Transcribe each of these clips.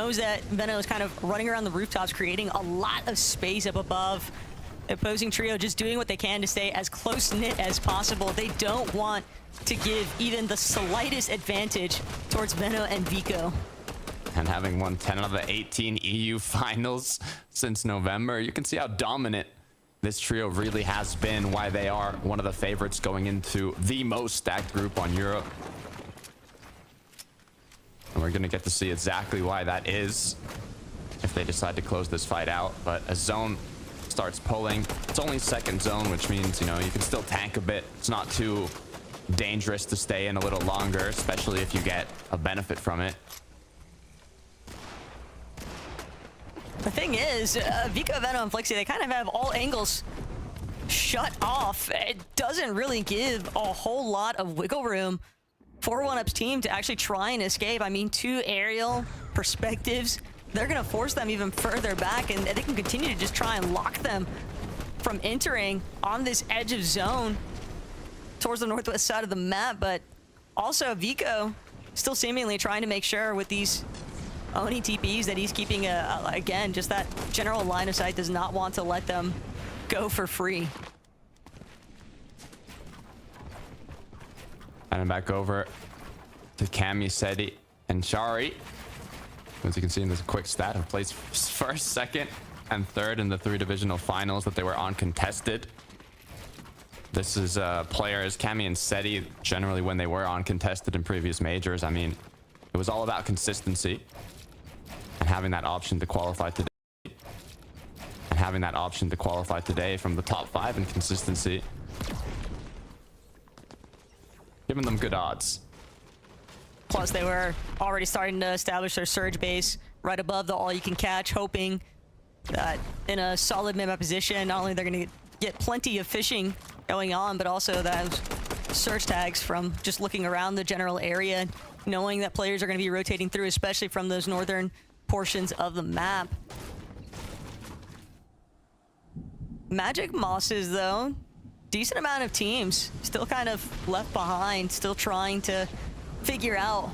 knows that Veno is kind of running around the rooftops, creating a lot of space up above. The opposing trio just doing what they can to stay as close-knit as possible. They don't want to give even the slightest advantage towards Veno and Vico. And having won 10 out of the 18 EU finals since November, you can see how dominant this trio really has been, why they are one of the favorites going into the most stacked group on Europe. And we're going to get to see exactly why that is if they decide to close this fight out. But a zone starts pulling. It's only second zone, which means, you know, you can still tank a bit. It's not too dangerous to stay in a little longer, especially if you get a benefit from it. The thing is, Vico, Veno, and Flixie, they kind of have all angles shut off. It doesn't really give a whole lot of wiggle room for 1UP's team to actually try and escape. I mean, 2 aerial perspectives, they're going to force them even further back, and they can continue to just try and lock them from entering on this edge of zone towards the northwest side of the map. But also, Vico still seemingly trying to make sure with these Oni TPs that he's keeping, again, just that general line of sight, does not want to let them go for free. And back over to Cammy, Seti, and Shari. As you can see in this quick stat, have placed first, second, and third in the 3 divisional finals that they were uncontested. This is players, Cammy and Seti, generally when they were uncontested in previous majors. I mean, it was all about consistency. And having that option to qualify today. And having that option to qualify today from the top 5 in consistency. Giving them good odds. Plus, they were already starting to establish their surge base right above the all-you-can-catch, hoping that in a solid mid-map position, not only they're going to get plenty of fishing going on, but also those surge tags from just looking around the general area, knowing that players are going to be rotating through, especially from those northern portions of the map. Magic Mosses, though, decent amount of teams still kind of left behind, still trying to figure out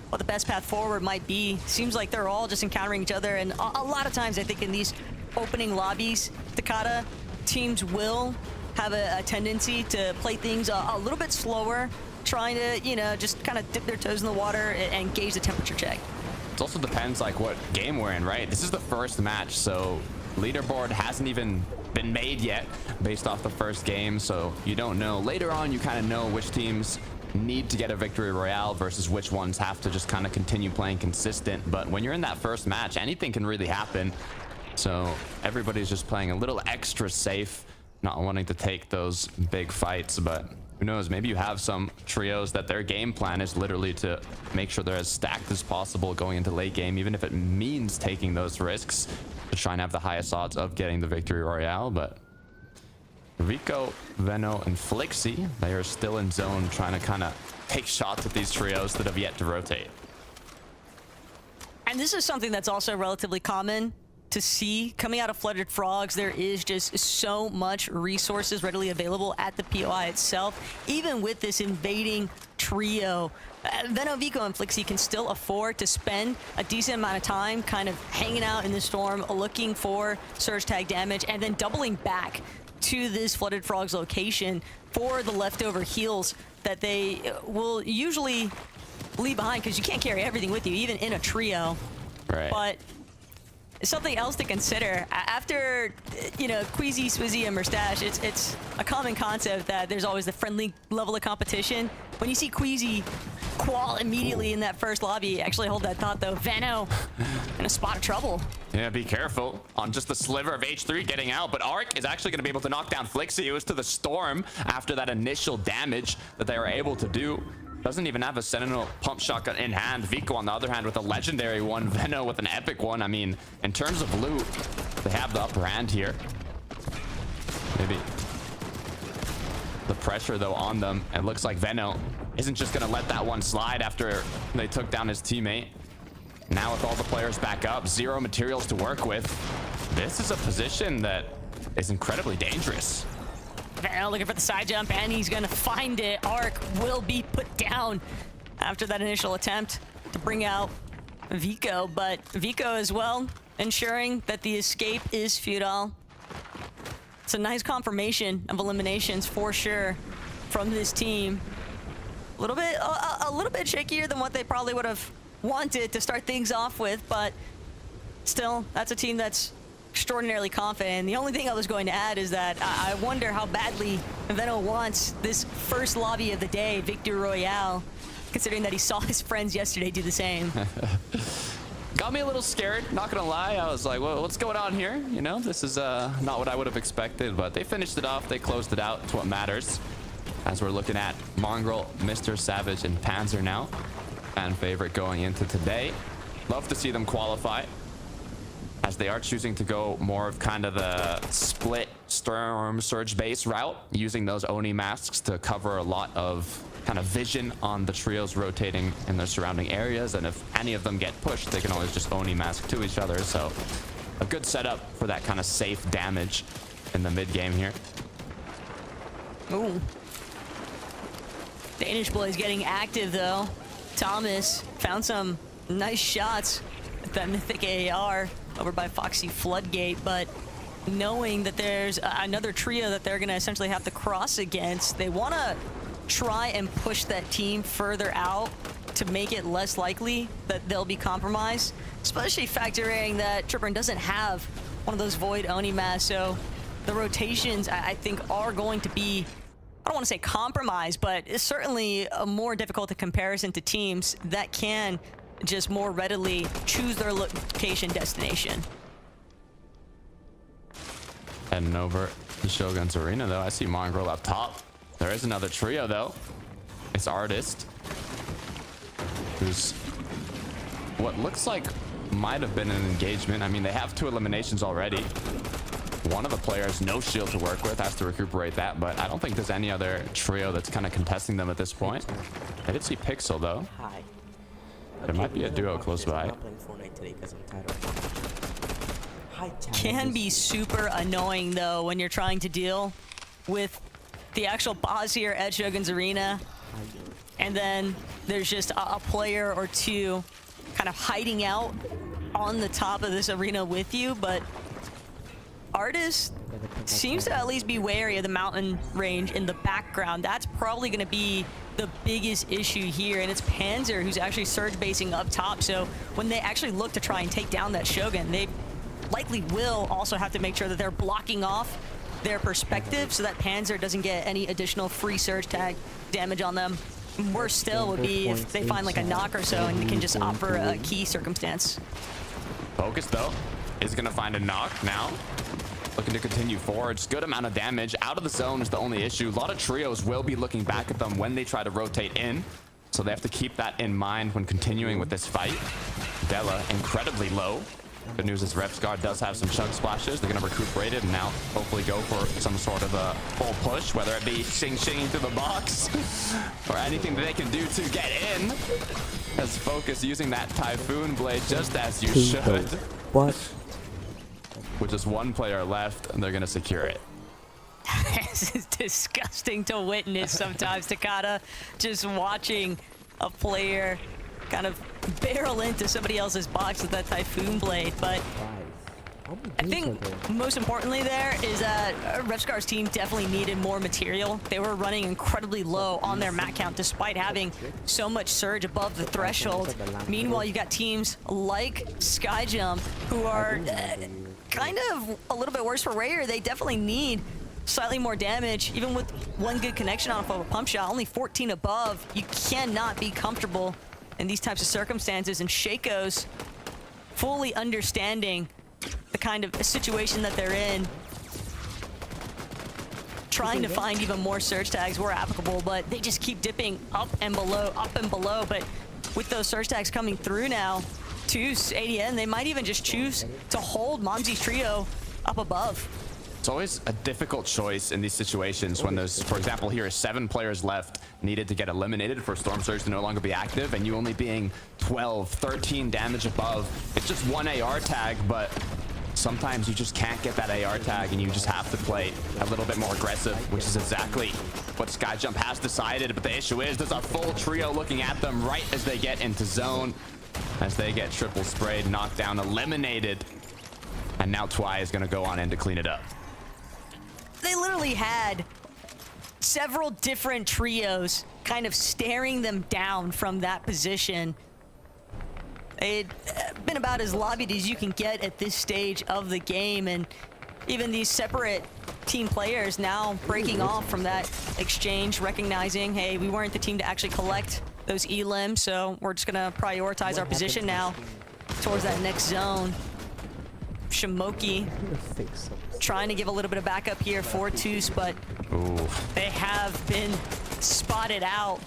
what the best path forward might be. Seems like they're all just encountering each other, and a lot of times I think in these opening lobbies, Takata, teams will have a tendency to play things a little bit slower, trying to, you know, just kind of dip their toes in the water and gauge the temperature check. It also depends like what game we're in, right? This is the first match, so leaderboard hasn't even been made yet based off the first game, so you don't know. Later on, you kind of know which teams need to get a victory royale versus which ones have to just kind of continue playing consistent. But when you're in that first match, anything can really happen. So everybody's just playing a little extra safe, not wanting to take those big fights. But who knows, maybe you have some trios that their game plan is literally to make sure they're as stacked as possible going into late game, even if it means taking those risks to try and have the highest odds of getting the victory royale. But Vico, Veno, and Flixie, they are still in zone trying to kind of take shots at these trios that have yet to rotate. And this is something that's also relatively common to see coming out of Flooded Frogs. There is just so much resources readily available at the POI itself. Even with this invading trio, Veno, Vico, and Flixie can still afford to spend a decent amount of time kind of hanging out in the storm, looking for surge tag damage, and then doubling back to this Flooded Frogs location for the leftover heals that they will usually leave behind, because you can't carry everything with you, even in a trio. Right. But something else to consider after, you know, Queasy, Swizzy, and Mustache, it's a common concept that there's always the friendly level of competition. When you see Queasy qual immediately in that first lobby, actually hold that thought though. Veno in a spot of trouble. Yeah, be careful on just the sliver of H3 getting out, but Arc is actually going to be able to knock down Flixie. It was to the storm after that initial damage that they were able to do. Doesn't even have a Sentinel pump shotgun in hand. Vico, on the other hand, with a legendary one. Veno with an epic one. I mean, in terms of loot, they have the upper hand here. Maybe the pressure, though, on them. It looks like Veno isn't just going to let that one slide after they took down his teammate. Now with all the players back up, 0 materials to work with, this is a position that is incredibly dangerous. Veno looking for the side jump, and he's going to find it. Arc will be put down after that initial attempt to bring out Vico, but Vico as well, ensuring that the escape is futile. It's a nice confirmation of eliminations for sure from this team. A little bit shakier than what they probably would have wanted to start things off with, but still, that's a team that's extraordinarily confident. And the only thing I was going to add is that I wonder how badly Veno wants this first lobby of the day, Victory Royale, considering that he saw his friends yesterday do the same. Got me a little scared, not gonna lie. I was like, well, what's going on here? You know, this is not what I would have expected, but they finished it off. They closed it out. It's what matters. As we're looking at Mongrel, Mr. Savage, and Panzer now. Fan favorite going into today. Love to see them qualify, as they are choosing to go more of kind of the split Storm Surge base route, using those Oni masks to cover a lot of kind of vision on the trios rotating in their surrounding areas. And if any of them get pushed, they can always just Oni mask to each other. So a good setup for that kind of safe damage in the mid game here. Ooh. Danish boys getting active though. Thomas found some nice shots at that mythic AR over by Foxy Floodgate, but knowing that there's another trio that they're gonna essentially have to cross against, they wanna try and push that team further out to make it less likely that they'll be compromised, especially factoring that Trippin doesn't have one of those Void Oni masks, so the rotations I think are going to be, I don't want to say compromised, but it's certainly a more difficult in comparison to teams that can just more readily choose their location destination. Heading over to Shogun's Arena though, I see Mongrel up top. There is another trio though. It's Artist, who's what looks like might have been an engagement. I mean, they have 2 eliminations already. One of the players, no shield to work with, has to recuperate that, but I don't think there's any other trio that's kind of contesting them at this point. I did see Pixel though. Hi. There might be a duo close by. Can be super annoying though when you're trying to deal with the actual boss here at Shogun's Arena, and then there's just a player or two kind of hiding out on the top of this arena with you, but Artist seems to at least be wary of the mountain range in the background. That's probably going to be the biggest issue here, and it's Panzer who's actually surge basing up top, so when they actually look to try and take down that Shogun, they likely will also have to make sure that they're blocking off their perspective so that Panzer doesn't get any additional free surge tag damage on them. Worse still would be if they find like a knock or so and they can just offer a key circumstance. Focus though is gonna find a knock now. Looking to continue forward. Just good amount of damage. Out of the zone is the only issue. A lot of trios will be looking back at them when they try to rotate in, so they have to keep that in mind when continuing with this fight. Della incredibly low. Good news is Repsguard does have some chug splashes. They're gonna recuperate it and now hopefully go for some sort of a full push, whether it be shing-shinging through the box or anything that they can do to get in. As Focus using that Typhoon Blade just as you should. What? With just one player left, and they're gonna secure it. This is disgusting to witness sometimes, Takata. Just watching a player kind of barrel into somebody else's box with that Typhoon Blade, but I think most importantly there is that Repscar's team definitely needed more material. They were running incredibly low on their mat count despite having so much surge above the threshold. Meanwhile, you got teams like Skyjump who are kind of a little bit worse for Rayer. They definitely need slightly more damage, even with one good connection off of a pump shot. Only 14 above. You cannot be comfortable in these types of circumstances, and Shaco's fully understanding the kind of situation that they're in, trying to find even more surge tags where applicable, but they just keep dipping up and below, but with those surge tags coming through now to ADN, they might even just choose to hold Monzi's trio up above. It's always a difficult choice in these situations when there's, for example, here 7 players left needed to get eliminated for Storm Surge to no longer be active, and you only being 12, 13 damage above. It's just one AR tag, but sometimes you just can't get that AR tag and you just have to play a little bit more aggressive, which is exactly what Skyjump has decided. But the issue is there's a full trio looking at them right as they get into zone. as they get triple sprayed, knocked down, eliminated. And now Twy is going to go on in to clean it up. They literally had several different trios kind of staring them down from that position. They'd been about as lobbied as you can get at this stage of the game, and even these separate team players now breaking off from that exchange, recognizing, hey, we weren't the team to actually collect those elims, so we're just gonna prioritize our position now towards that next zone. Shamoki trying to give a little bit of backup here for Toos, but they have been spotted out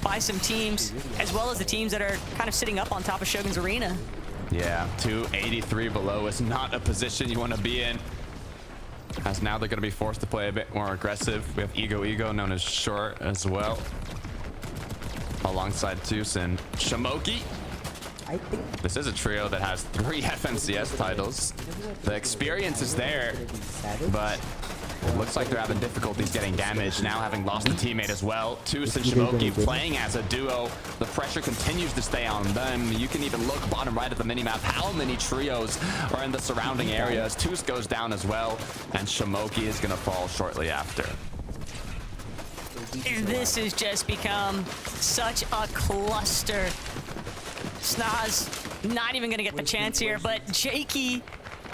by some teams, as well as the teams that are kind of sitting up on top of Shogun's Arena. Yeah, 283 below is not a position you want to be in, as now they're going to be forced to play a bit more aggressive. We have Ego, known as Short, as well, alongside Toos and Shamoki. This is a trio that has 3 FNCS titles. The experience is there, but it looks like they're having difficulties getting damage, now having lost a teammate as well. Toos and Shamoki playing as a duo. The pressure continues to stay on them. You can even look bottom right at the minimap how many trios are in the surrounding areas. Toos goes down as well, and Shamoki is going to fall shortly after. This has just become such a cluster. Snaz not even going to get the chance here, but Jakey,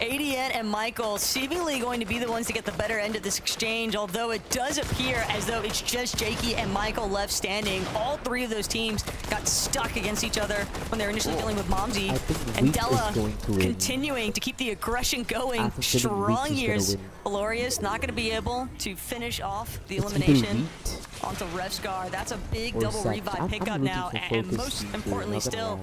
ADN, and Michael seemingly going to be the ones to get the better end of this exchange, although it does appear as though it's just Jakey and Michael left standing. All 3 of those teams got stuck against each other when they were initially dealing with Momsy. And Della continuing to keep the aggression going. Strong years. Valorious not going to be able to finish off the elimination onto Revscar. That's a big double revive pickup now, and most importantly still,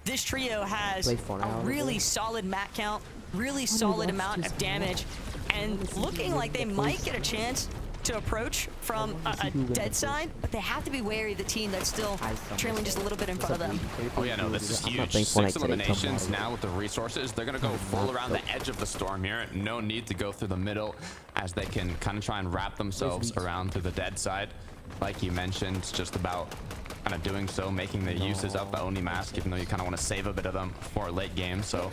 this trio has a really solid mat count, really solid amount of damage, and looking like they might get a chance to approach from a dead side, but they have to be wary of the team that's still trailing just a little bit in front of them. Oh yeah, no, this is huge. 6 eliminations now with the resources. They're going to go full around the edge of the storm here. No need to go through the middle, as they can kind of try and wrap themselves around to the dead side. Like you mentioned, it's just about kind of doing so, making the uses of the Oni mask, even though you kind of want to save a bit of them for late game. So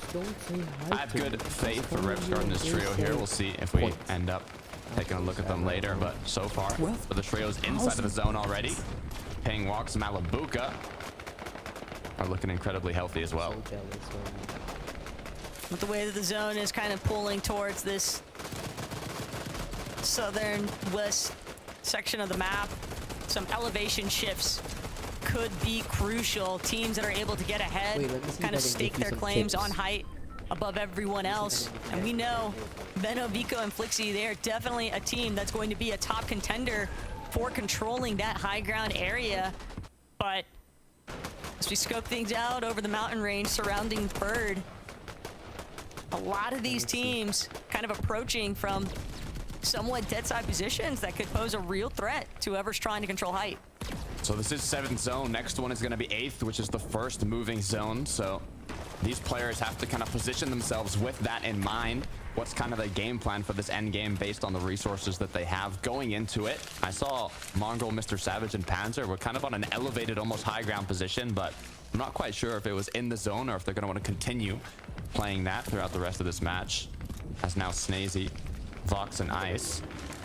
I have good faith for Revscar in this trio here. We'll see if we end up taking a look at them later, but so far the trio's inside of the zone already. Paying walks, Malabuka are looking incredibly healthy as well. With the way that the zone is kind of pulling towards this southern west section of the map, some elevation shifts could be crucial. Teams that are able to get ahead kind of stake their claims on height above everyone else. And we know Benno, Vico, and Flixie, they are definitely a team that's going to be a top contender for controlling that high ground area. But as we scope things out over the mountain range surrounding Bird, a lot of these teams kind of approaching from somewhat dead side positions that could pose a real threat to whoever's trying to control height. So this is 7th zone. Next one is going to be 8th, which is the first moving zone. So these players have to kind of position themselves with that in mind. What's kind of the game plan for this end game based on the resources that they have going into it? I saw Mongrel, Mr. Savage, and Panzer were kind of on an elevated, almost high ground position, but I'm not quite sure if it was in the zone or if they're going to want to continue playing that throughout the rest of this match. As now Snazy, Vox, and Ice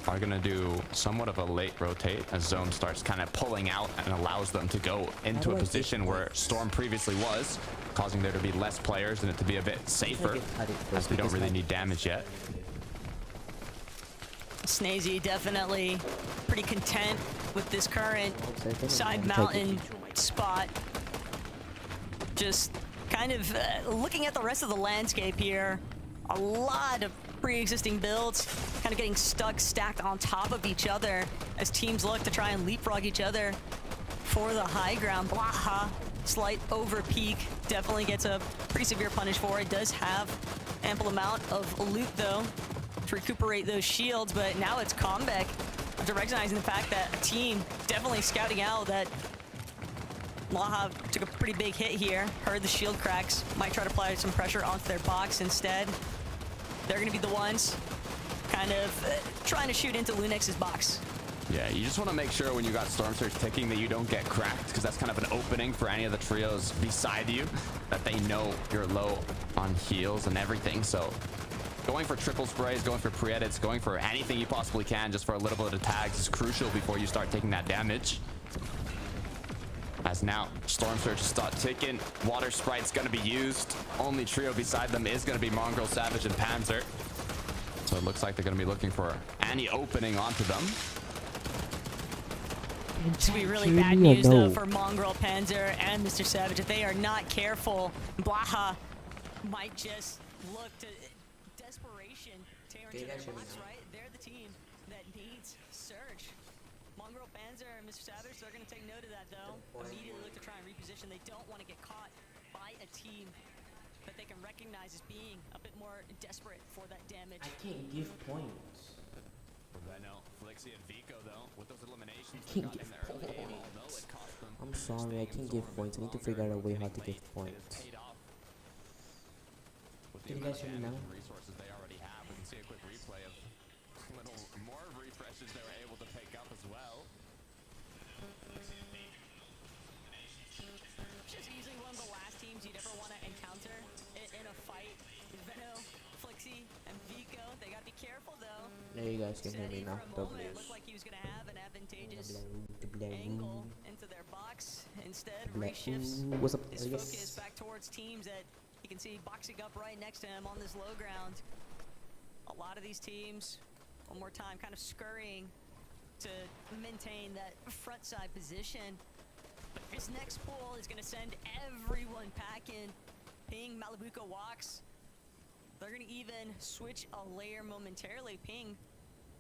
are going to do somewhat of a late rotate as zone starts kind of pulling out and allows them to go into a position where Storm previously was, causing there to be less players and it to be a bit safer, as we don't really need damage yet. Snazy definitely pretty content with this current side mountain spot. Just kind of looking at the rest of the landscape here. A lot of pre-existing builds kind of getting stuck, stacked on top of each other as teams look to try and leapfrog each other for the high ground. Blaha, slight over peak, definitely gets a pretty severe punish for it. Does have ample amount of loot though to recuperate those shields, but now it's Combeck after recognizing the fact that a team definitely scouting out that Laha took a pretty big hit here, heard the shield cracks, might try to apply some pressure onto their box instead. They're going to be the ones kind of trying to shoot into Lunex's box. Yeah, you just want to make sure when you got Storm Surge ticking that you don't get cracked, because that's kind of an opening for any of the trios beside you, that they know you're low on heals and everything. So going for triple sprays, going for pre-edits, going for anything you possibly can just for a little bit of tags is crucial before you start taking that damage. As now Storm Surge start ticking, Water Sprite's going to be used. Only trio beside them is going to be Mongrel, Savage, and Panzer. So it looks like they're going to be looking for any opening onto them. This will be really bad news though for Mongrel, Panzer, and Mr. Savage. If they are not careful, Blaha might just look to desperation tear into their box, right? They're the team that needs Surge. Mongrel, Panzer, and Mr. Savage, they're going to take note of that though. Immediately look to try and reposition. They don't want to get caught by a team that they can recognize as being a bit more desperate for that damage. I can't give points. Veno, Flixie, and Vico though, with those eliminations, I can't give points. I'm sorry, I can't give points. I need to figure out a way how to give points. Can you guys hear me now? Resources they already have. We can see a quick replay of little more refreshes they were able to pick up as well. Just easily one of the last teams you'd ever want to encounter in a fight. Veno, Flixie, and Vico. They got to be careful though. There you guys can hear me now. It looked like he was going to have an advantageous angle into their box. Instead, reshifts What's up? his focus back towards teams that you can see boxing up right next to him on this low ground. A lot of these teams, one more time, kind of scurrying to maintain that front side position. But this next pull is going to send everyone packing. Ping, Malibuco walks. They're going to even switch a layer momentarily. Ping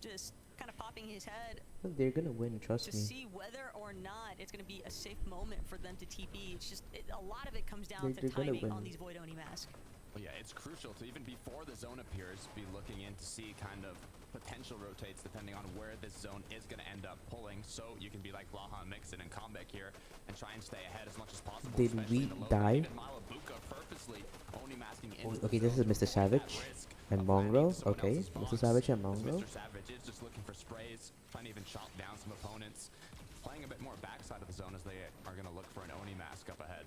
just kind of popping his head. They're gonna win, trust to me. see whether or not it's going to be a safe moment for them to TP. It's just, a lot of it comes down to timing on these Void Oni masks. Well, yeah, it's crucial to even before the zone appears, be looking in to see kind of potential rotates depending on where this zone is going to end up pulling. So you can be like Blaha, Mixon, and Comeback here and try and stay ahead as much as possible. Did we die? Okay, this is Mr. Savage and Mongrel. Okay, Mr. Savage and Mongrel. Mr. Savage is just looking for sprays, trying to even chop down some opponents, playing a bit more backside of the zone as they are going to look for an Oni mask up ahead.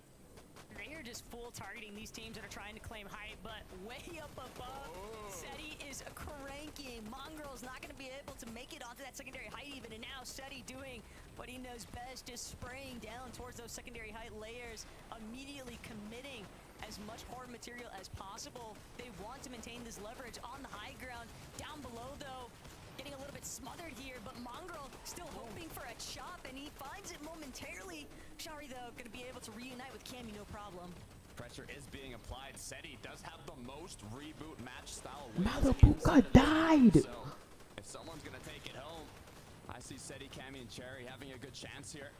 They are just full targeting these teams that are trying to claim height, but way up above, Seti is cranking. Mongrel's not going to be able to make it onto that secondary height even, and now Seti doing what he knows best, just spraying down towards those secondary height layers, immediately committing as much hard material as possible. They want to maintain this leverage on the high ground. Down below, though, getting a little bit smothered here, but Mongrel still hoping for a chop, and he finds it momentarily. Shari, though, going to be able to reunite with Cammy, no problem. Pressure is being applied. Seti does have the most reboot match style. Malibuca died! So, if someone's going to take it home, I see Seti, Cammy, and Cherry having a good chance here.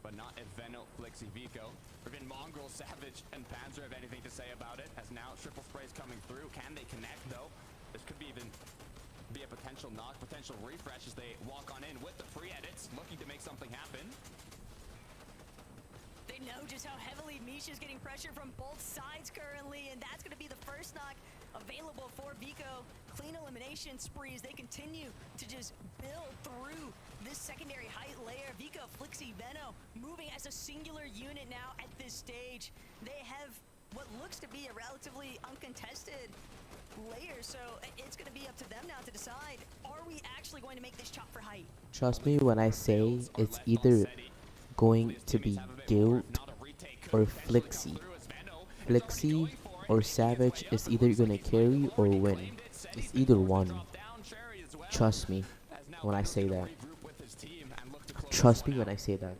But not if Veno, Flixie, Vico, or even Mongrel, Savage, and Panzer have anything to say about it. As now triple sprays coming through. Can they connect, though? This could be even be a potential knock, potential refresh as they walk on in with the pre-edits, looking to make something happen. They know just how heavily Misha's getting pressure from both sides currently, and that's going to be the first knock available for Vico. Clean elimination sprees. They continue to just build through this secondary height layer. Vico, Flixie, Veno moving as a singular unit now at this stage. They have what looks to be a relatively uncontested layer, so it's going to be up to them now to decide, are we actually going to make this chop for height? Trust me when I say it's either going to be Guild or Flixie. Flixie or Savage is either gonna carry or win. It's either one. Trust me when I say that. Trust me when I say that.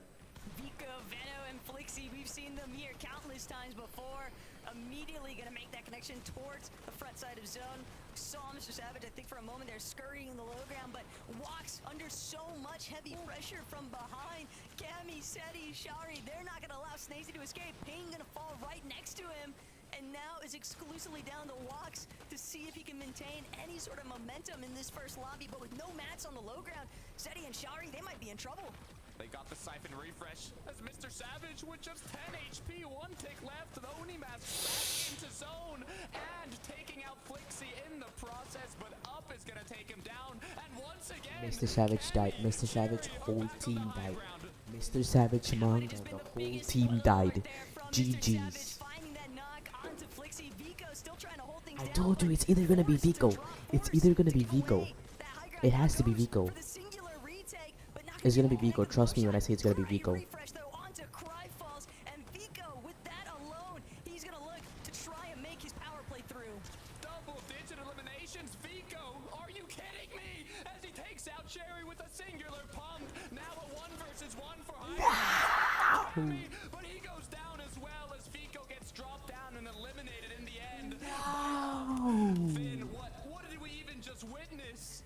Vico, Veno, and Flixie, we've seen them here countless times before. Immediately gonna make that connection towards the front side of zone. Saw Mr. Savage, I think for a moment they're scurrying in the low ground, but walks under so much heavy pressure from behind. Cammy, Seti, Shari, they're not gonna allow Snazy to escape. Ping gonna fall right next to him, and now is exclusively down to Walks to see if he can maintain any sort of momentum in this first lobby, but with no mats on the low ground, Seti and Shari, they might be in trouble. They got the Siphon refresh as Mr. Savage with just 10 HP, one tick left. The Oni mask back into zone and taking out Flixie in the process, but up is Mr. Savage died. Mr. Savage whole team died. Mr. Savage manga, the whole team died. GG's. I told you it's either gonna be Vico. It's either gonna be Vico. It has to be Vico. It's gonna be Vico. Trust me when I say it's gonna be Vico. Double-digit eliminations. Vico, are you kidding me? As he takes out Cherry with a singular pump. Now a 1v1 for High. But he goes down as well as Vico gets dropped down and eliminated in the end. Finn, what did we even just witness?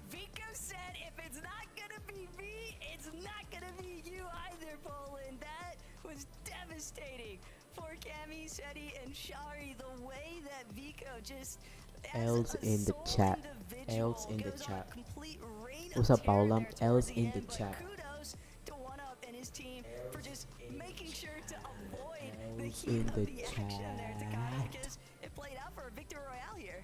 Vico said if it's not gonna be me, it's not gonna be you either, Poland. That was devastating for Cammy, Seti, and Shari. The way that Vico just L's in the chat. L's in the chat. What's up, Paula? L's in the chat. Kudos to One Up and his team for just making sure to avoid the L's heat in of the the action there, Takai, chat. because it played out for a victory royale here.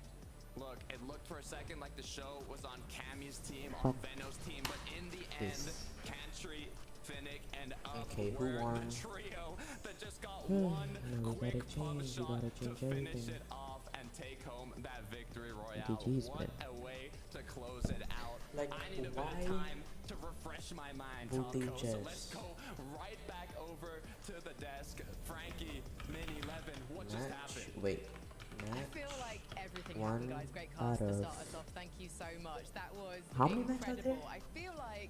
Look, it looked for a second like the show was on Cammy's team, on Veno's team, but in the end, Cantry, Finnick, and Up Okay, who were won? the trio that just got No, one we quick gotta pump change, we shot gotta to change finish everything. it off and take home that victory royale. GG's, What man. a way to close it out. Like, I need a bit why of time to refresh my mind, voting Talco, so chess? let's go right back over to the desk. Frankie, Mini, Levin, what just happened? Wait. I Match. feel like everything One happened, guys. Great out cast to of- start us off. Thank you so much. That was How many matches are incredible. there? I feel like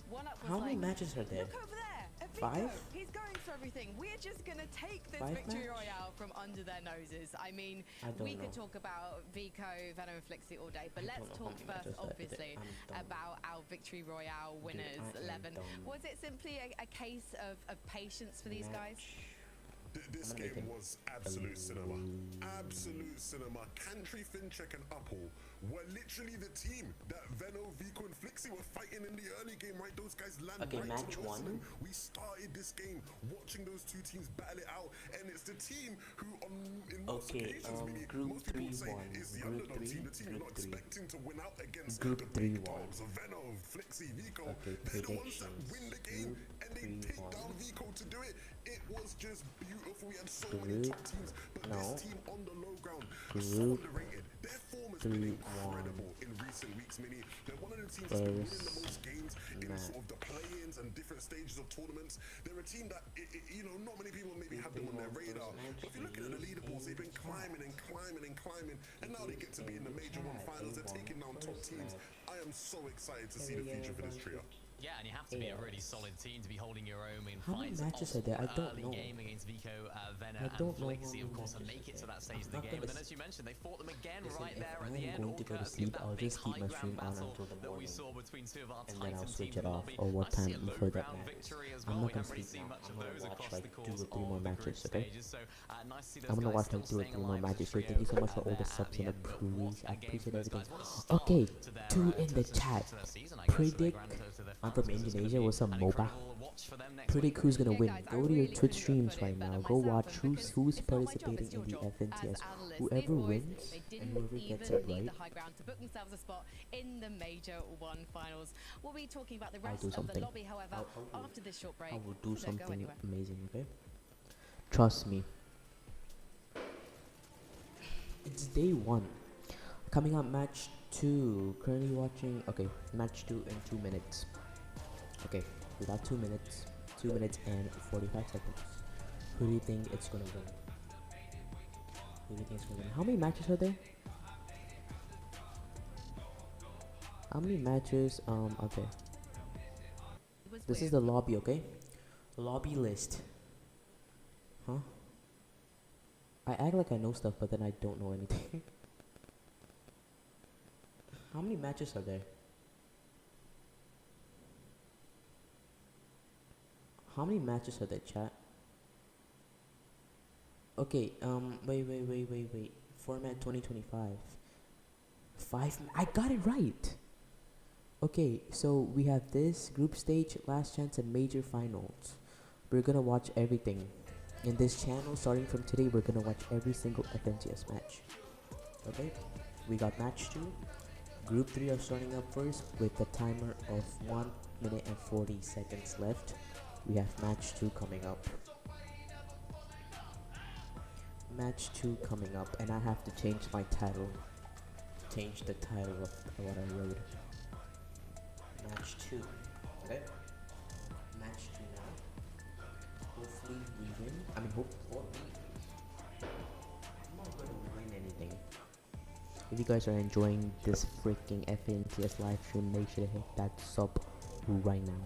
One Up was How like, many matches are there? look over there. At Vico. 5? He's going for everything. We're just going to take this 5 victory match? royale from under their noses. I mean, I don't we know. could talk about Vico, Venom, and Flixie all day, but I let's don't know talk how many first, matches are there. obviously, I'm dumb. about our victory royale winners, I am 11. dumb. Was it simply a case of patience for these guys? This I'm gonna game make was absolute cinema. Absolute cinema. Cantry, Fincheck, and Upple were literally the team that Veno, Vico, and Flixie were fighting in the early game, right? Those guys land Okay, right match to the one. wrestling. We started this game watching those two teams battle it out, and it's the team who, in most Okay, occasions, meaning group most people would say 3-1, is the group underdog three, team, the team you're group not three. expecting to win out against Group the big 3-1. dogs of Veno, Flixie, Vico. Okay, They're the ones that predictions. win the game, Group and they take 3-1. down Vico to do it. It was just beautiful. We had so Group- many top teams, but no. this team on the low ground is so Group underrated. Their form has been 3-1. incredible in recent weeks, Mini. They're one of the teams that's been winning the First most games in match. sort of the play-ins and different stages of tournaments. They're a team that, you know, not many people maybe have them on their radar. But if you're looking at the leaderboards, they've been climbing and climbing and climbing, and now they get to be in the Major One finals. They're taking down top teams. I am so excited to see the future for this trio. Yeah, and you have to be a really solid team to be holding your own in How many fights. matches are there? I don't early know. game against Vico, Vena, I and don't know how Flixie, of many course, and matches make it are to there. that stage of I'm the not game. gonna And then, as you mentioned, they fought them again Listen, right if there I at the am end, going all to go to courtesy sleep, of that I'll big just keep my high ground stream on battle until the that we morning. saw between two of our And then I'll Titan switch teams it in off, lobby. or what Nice to see time a before that low-ground matters. victory as I'm well. not We gonna haven't really sleep seen now. much I'm of gonna those watch across like the 2 course or 3 of more the matches, group okay? stages. So nice to see those I'm gonna guys watch still like 2 or staying 3 more alive as a matches. So trio, thank you so much for all the there at subs the and the end. But praise. what I a game appreciate for those everything. guys. What a start Okay, to their, 2 in the to chat. their season, I guess, to their Predict. grand total, to their I'm from finals. It's gonna Indonesia. be What's up, an MOBA? incredible watch for them next Predict week. who's gonna Yeah, win. guys, I Go to your really Twitch couldn't streams put it right better now. Go myself, watch and who's because it's not my job, participating it's in your the job as FNTS. analysts. Whoever These boys, wins they and didn't whoever even gets it leave right, the high ground to book themselves a spot in the Major One finals. We'll be talking about the I'll rest do of the something. lobby, however, I'll after this short break. I will do So don't go something anywhere. amazing. Okay, trust me. It's day 1. Coming up, match 2. Currently watching. Okay, match 2 in 2 minutes. Okay, we got 2 minutes. 2 minutes and 45 seconds. Who do you think it's gonna win? Who do you think it's gonna win? How many matches are there? How many matches? Okay. This is the lobby, okay? Lobby list. Huh? I act like I know stuff, but then I don't know anything. How many matches are there? How many matches are there, chat? Okay, wait. Format 2025. I got it right. Okay, so we have this group stage, last chance, and major finals. We're gonna watch everything. In this channel, starting from today, we're gonna watch every single FNTS match. Okay? We got match 2. Group 3 are starting up first with a timer of 1 minute and 40 seconds left. We have match 2 coming up. Match 2 coming up, and I have to change my title. Change the title of what I wrote. Match 2. Okay? Match 2 now. Hopefully we win. I mean, hopefully. I'm not gonna win anything. If you guys are enjoying this freaking FNTS live stream, make sure to hit that sub right now.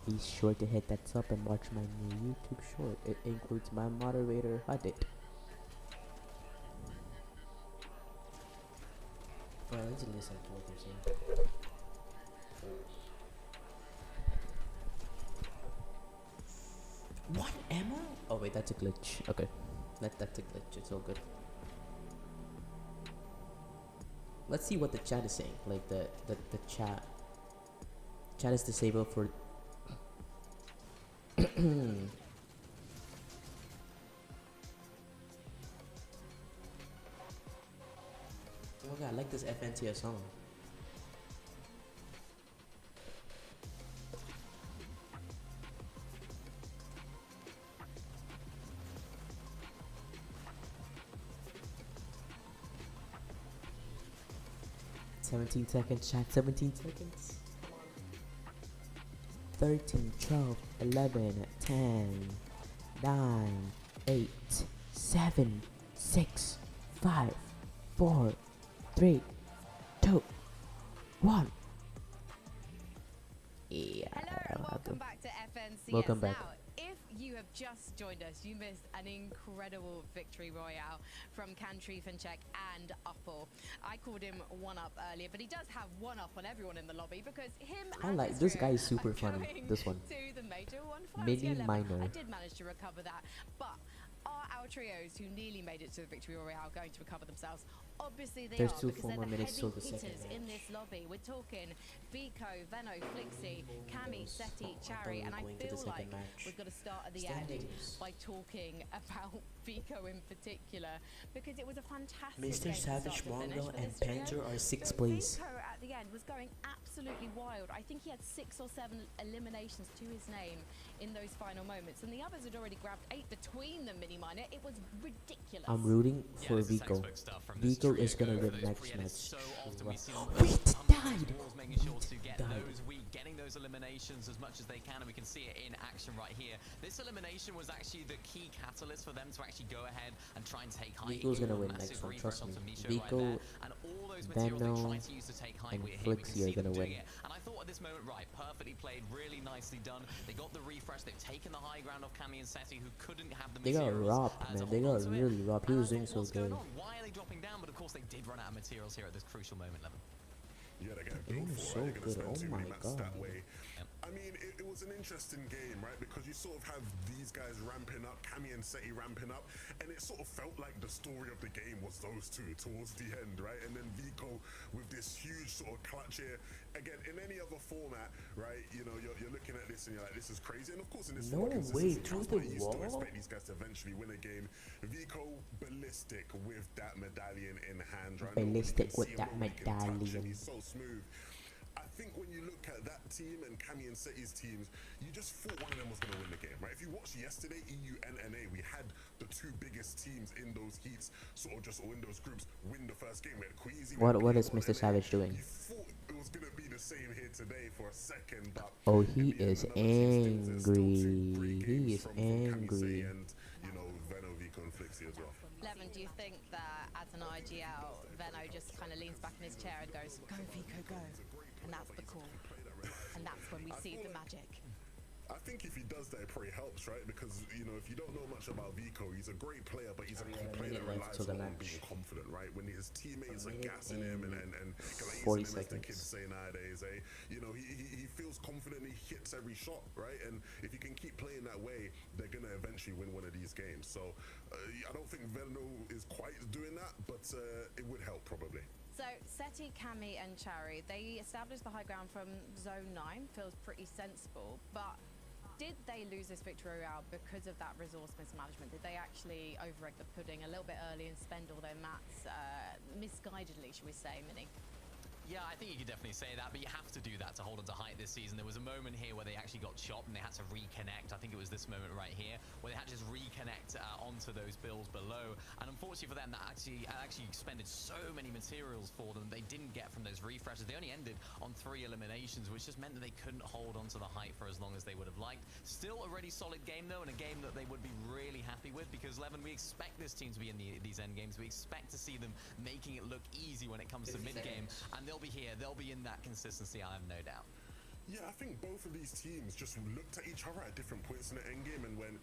Be sure to hit that sub and watch my new YouTube short. It includes my moderator Hadit. Alright, let's listen to what they're saying. What ammo? Oh wait, that's a glitch. Okay, that's a glitch. It's all good. Let's see what the chat is saying. Like the chat. Chat is disabled for. Oh god, I like this FNTS song. "17 seconds, chat. 17 seconds. 13, 12, 11, 10, 9, 8, 7, 6, 5, 4, 3, 2, 1. Yeah. Hello and welcome back to FNCS. Welcome back. Now, if you have just joined us, you missed an incredible victory royale from Cantree, Finchek and Uppal. I called him one up earlier, but he does have one up on everyone in the lobby because him I and like his this trio guy is super are funny. going This one. to the major one finals. Mini Yeah, Lemon, minor. I did manage to recover that, but are our trios who nearly made it to the victory royale going to recover themselves? Obviously they There's are, two because they're more the minutes heavy till the second hitters in match. this lobby. We're talking Vico, Veno, Flixie, Cami, Seti, Chari, and I going to the feel second like match. we've got to start at the end by talking about Vico in particular, because it was a fantastic Mr. game from Savage, start to finish Mongo, for and this trio. Panther are 6th But place. Vico at the end was going absolutely wild. I think he had 6 or 7 eliminations to his name in those final moments, and the others had already grabbed 8 between them. Mini minor, it was ridiculous. I'm rooting for this is Vico. textbook stuff from this Vico trio. is gonna Go win for those next pre-edits. match. So often we see them Wait, pump died. the walls, making sure to get Died. those weak, getting those eliminations as much as they can, and we can see it in action right here. This elimination was actually the key catalyst for them to actually go ahead and try and take height. Vico's gonna A win massive next one, refresh trust me. onto Misho Vico, right there, and all those materials Veno, they tried to use to take height, and here we can Flixie are see them gonna doing win. it. And I thought at this moment, right, perfectly played, really nicely done. They got the refresh, they've taken the high ground of Cami and Seti, who couldn't have the They got materials robbed, to man. They hold got onto it. really robbed. He And I was doing thought, so what's going good. on? Why are they dropping down? But of course, they did run out of materials here at this crucial moment, Lemon. Yeah, they're gonna It go was for so it. They're gonna good. spend Oh too my many mats God. that way. I mean, it was an interesting game, right? Because you sort of have these guys ramping up, Cami and Seti ramping up, and it sort of felt like the story of the game was those two towards the end, right? And then Vico with this huge sort of clutch here. Again, in any other format, right? You know, you're looking at this and you're like, this is crazy. And of course, in this No format, way, consistency through counts, the but you still wall? expect these guys to eventually win a game. Vico ballistic with that medallion in hand, right? Ballistic Nobody can with see him, that nobody can touch him. medallion. He's so smooth. I think when you look at that team and Cami and Seti's teams, you just thought one of them was going to win the game, right? If you watched yesterday, EU and NA, we had the two biggest teams in those heats, sort of just, or in those groups, win the first game. We had Queasy. What is Mr. Savage doing? You thought it was going to be the same here today for a second, but Oh, in he the end, is another team still- still two angry. great He games is from Cami, Seti, angry. and, you know, Veno, Vico, and Flixie as well. Levin, do you think that as an IGL, Veno just kind of leans back in his chair and goes, "Go Vico, go," and that's the call, and that's when we see the magic? I think if he does that, it probably helps, right? Because, you know, if you don't know much about Vico, he's a great player, but he's a player that relies till the on match. being confident, right? When his teammates are gassing him and 40 glazing him, as the seconds. kids say nowadays, eh? You know, he feels confident, he hits every shot, right? And if you can keep playing that way, they're going to eventually win one of these games. So I don't think Veno is quite doing that, but it would help probably. So Seti, Cami, and Chari, they established the high ground from zone 9. Feels pretty sensible, but Did they lose this victory royale because of that resource mismanagement? Did they actually over-egg the pudding a little bit early and spend all their mats misguidedly, should we say, Minnie? Yeah, I think you could definitely say that, but you have to do that to hold on to height this season. There was a moment here where they actually got chopped and they had to reconnect. I think it was this moment right here where they had to just reconnect onto those builds below. And unfortunately for them, that actually expended so many materials for them they didn't get from those refreshes. They only ended on 3 eliminations, which just meant that they couldn't hold onto the height for as long as they would have liked. Still a really solid game though, and a game that they would be really happy with, because Levin, we expect this team to be in these end games. We expect to see them making it look easy when it comes to mid game, and they'll be here. They'll be in that consistency, I have no doubt. Yeah, I think both of these teams just looked at each other at different points in the endgame and went,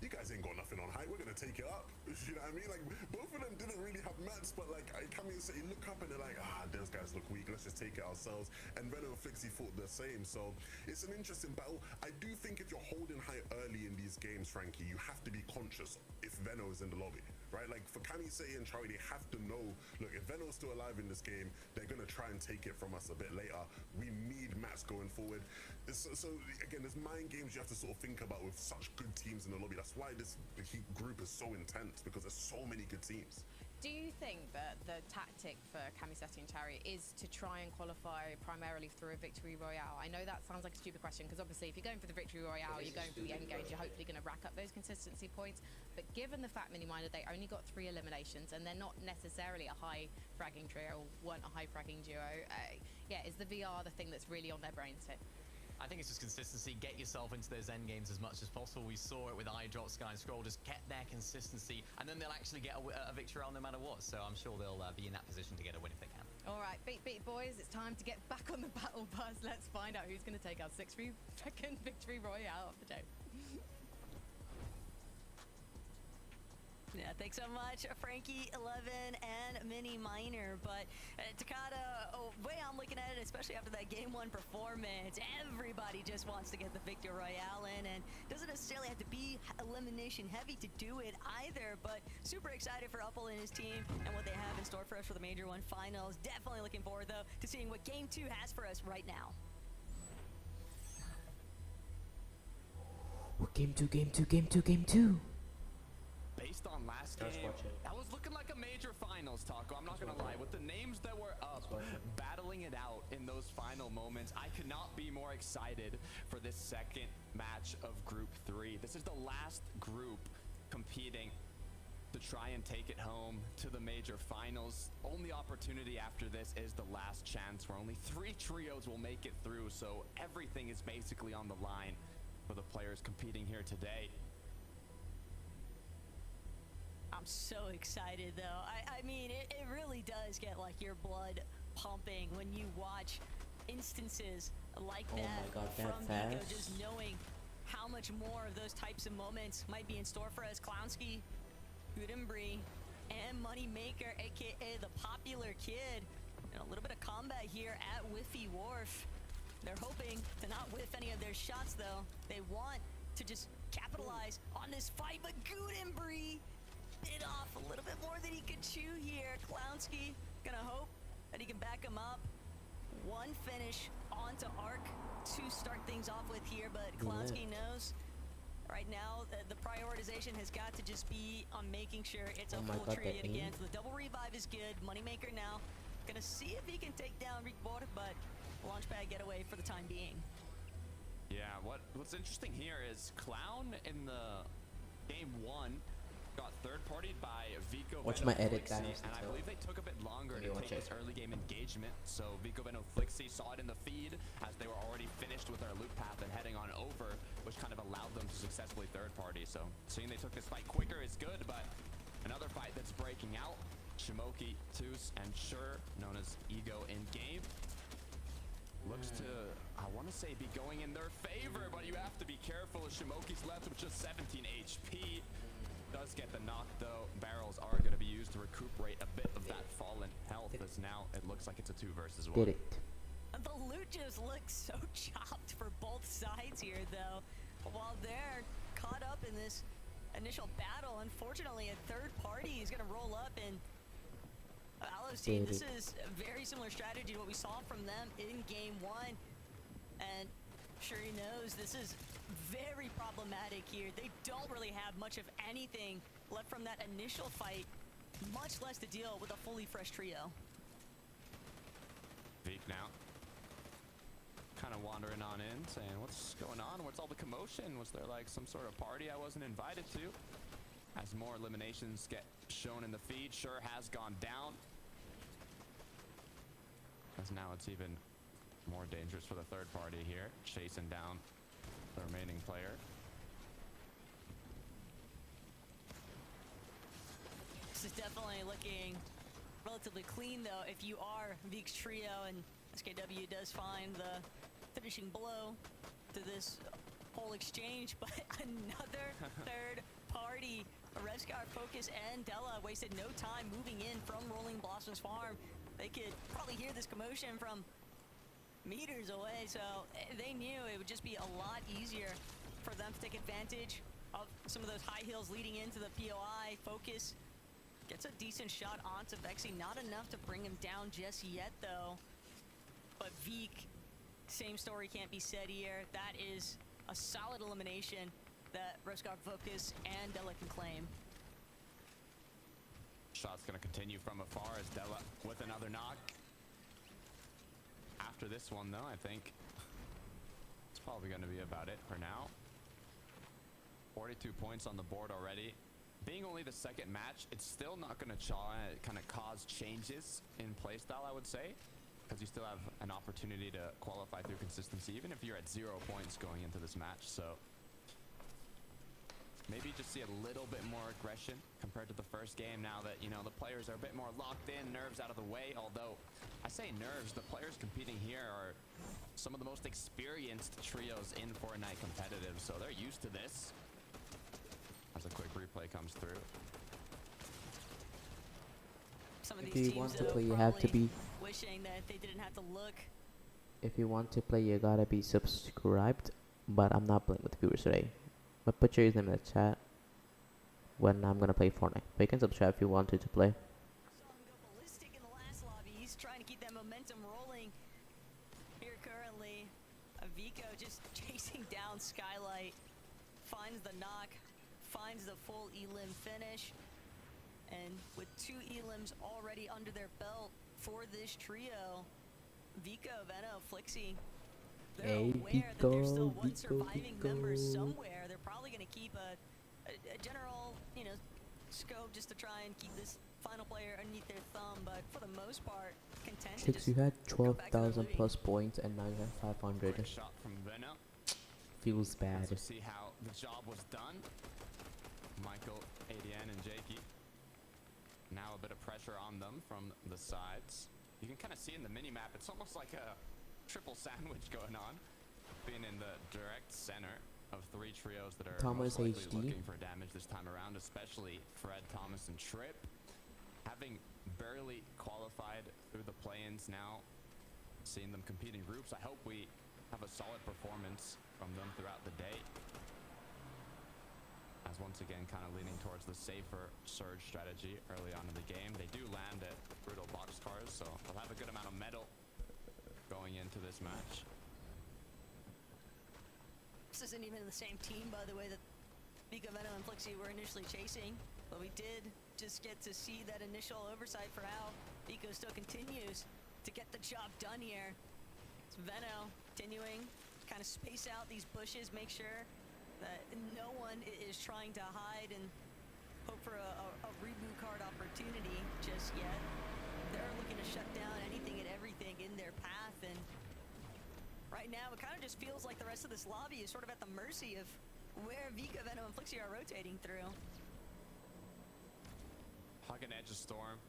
you guys ain't got nothing on height, we're gonna take it up. You know what I mean? Like, both of them didn't really have mats, but like, I come in and say, look up and they're like, those guys look weak, let's just take it ourselves. And Renault and Flixie thought the same, so it's an interesting battle. I do think if you're holding height early in these games, Frankie, you have to be conscious if Venno is in the lobby, right? Like, for Kamisei and Charlie, they have to know, look, if Venno's still alive in this game, they're gonna try and take it from us a bit later. We need mats going forward. So again, there's mind games you have to sort of think about with such good teams in the lobby. That's why this Heat group is so intense, because there's so many good teams. Do you think that the tactic for Kamisei and Chariot is to try and qualify primarily through a victory royale? I know that sounds like a stupid question, because obviously if you're going for the victory royale, you're going for the end games, you're hopefully going to rack up those consistency points. But given the fact, Mini-Minder, they only got 3 eliminations and they're not necessarily a high fragging trio or weren't a high fragging duo, yeah, is the VR the thing that's really on their brains here? I think it's just consistency. Get yourself into those end games as much as possible. We saw it with iDrop, Sky, and Scroll. Just get their consistency, and then they'll actually get a victory round no matter what. So I'm sure they'll be in that position to get a win if they can. All right, beat boys, it's time to get back on the battle bus. Let's find out who's going to take our 6-3-2 victory royale of the day. Yeah, thanks so much, Frankie, 11, and Mini-Miner. But Takada, way I'm looking at it, especially after that Game 1 performance, everybody just wants to get the Victor Royale in, and doesn't necessarily have to be elimination heavy to do it either. But super excited for Uppel and his team and what they have in store for us for the Major 1 Finals. Definitely looking forward, though, to seeing what Game 2 has for us right now. Game 2, Game 2, Game 2, Game 2. Based on last game, that was looking like a major finals, Taco. I'm not gonna lie. With the names that were up, battling it out in those final moments, I could not be more excited for this second match of Group 3. This is the last group competing to try and take it home to the major finals. Only opportunity after this is the last chance, where only 3 trios will make it through, so everything is basically on the line for the players competing here today. I'm so excited, though. I mean, it really does get like your blood pumping when you watch instances like that, my God, that from Vico, fast? just knowing how much more of those types of moments might be in store for us. Clownski, Goodenbree, and Moneymaker, aka the Popular Kid. And a little bit of combat here at Whiffy Wharf. They're hoping to not whiff any of their shots, though. They want to just capitalize on this fight, but Goodenbree bit off a little bit more than he could chew here. Clownski gonna hope that he can back him up. 1 finish onto Arc to start things off with here, but Clownski knows right now that the prioritization has got to just be on making sure it's a full trio yet again. So the double revive is good. Moneymaker now gonna see if he can take down Rickbord, but launchpad getaway for the time being. Yeah, what's interesting here is Clown in the Game 1 got third-partied by Vico. Watch Veno, my edit, Flixie, guys. and I believe they took a bit longer to take this early game engagement. So Vico, Veno, Flixie saw it in the feed as they were already finished with their loop path and heading on over, which kind of allowed them to successfully third-party. So seeing they took this fight quicker is good, but another fight that's breaking out. Shimoki, Toos, and Sure, known as Ego in game, looks to, I want to say, be going in their favor, but you have to be careful as Shimoki's left with just 17 HP. Does get the knock, though. Barrels are going to be used to recuperate a bit of that fallen health, as now it looks like it's a 2 versus 1. Did it. The loot just looks so chopped for both sides here, though. While they're caught up in this initial battle, unfortunately, a third party is going to roll up, and Alo's team, this is a very similar strategy to what we saw from them in Game 1. And sure he knows this is very problematic here. They don't really have much of anything left from that initial fight, much less to deal with a fully fresh trio. Veek now kind of wandering on in, saying, what's going on? What's all the commotion? Was there like some sort of party I wasn't invited to? As more eliminations get shown in the feed, sure has gone down. As now it's even more dangerous for the third party here, chasing down the remaining player. This is definitely looking relatively clean, though, if you are Veek's trio, and SKW does find the finishing blow to this whole exchange, but another third party. Revscar, Focus, and Della wasted no time moving in from Rolling Blossoms Farm. They could probably hear this commotion from meters away, so they knew it would just be a lot easier for them to take advantage of some of those high hills leading into the POI. Focus gets a decent shot onto Vexy, not enough to bring him down just yet, though. But Veek, same story can't be said here. That is a solid elimination that Revscar, Focus, and Della can claim. Shot's going to continue from afar as Della with another knock. After this one, though, I think it's probably going to be about it for now. 42 points on the board already. Being only the second match, it's still not going to kind of cause changes in playstyle, I would say, because you still have an opportunity to qualify through consistency, even if you're at 0 points going into this match. So maybe just see a little bit more aggression compared to the first game now that, you know, the players are a bit more locked in, nerves out of the way. Although, I say nerves, the players competing here are some of the most experienced trios in Fortnite competitive, so they're used to this. As a quick replay comes through. Some of If these you teams, want to though, play, you have to probably be. wishing that they didn't have to look. If you want to play, you gotta be subscribed. But I'm not playing with viewers today. But put your username in the chat when I'm gonna play Fortnite. But you can subscribe if you wanted to play. Saw him go ballistic in the last lobby. He's trying to keep that momentum rolling here currently. Vico just chasing down Skylight. Finds the knock. Finds the full elim finish. And with 2 elims already under their belt for this trio, Vico, Veno, Flixie, they're Hey, aware that there's still Vico, one Vico, surviving member Vico. somewhere. They're probably going to keep a general, you know, scope just to try and keep this final player underneath their thumb. But for the most part, content to Chicks, just you had go back to their 12,000 looting. plus points and now you have 500. Quick shot from Veno. Feels bad. To see how the job was done. Michael, ADN, and Jakey. Now a bit of pressure on them from the sides. You can kind of see in the mini-map, it's almost like a triple sandwich going on. Being in the direct center of 3 trios that are Thomas most likely HD. looking for damage this time around, especially Fred, Thomas, and Trip. Having barely qualified through the play-ins now, seeing them compete in groups, I hope we have a solid performance from them throughout the day. As once again, kind of leaning towards the safer surge strategy early on in the game. They do land at brutal boxcars, so they'll have a good amount of metal going into this match. This isn't even the same team, by the way, that Vico, Veno, and Flixie were initially chasing. But we did just get to see that initial oversight for how Vico still continues to get the job done here. It's Veno continuing, kind of space out these bushes, make sure that no one is trying to hide and hope for a reboot card opportunity just yet. They're looking to shut down anything and everything in their path, and right now it kind of just feels like the rest of this lobby is sort of at the mercy of where Vico, Veno, and Flixie are rotating through. Hugging edge of storm.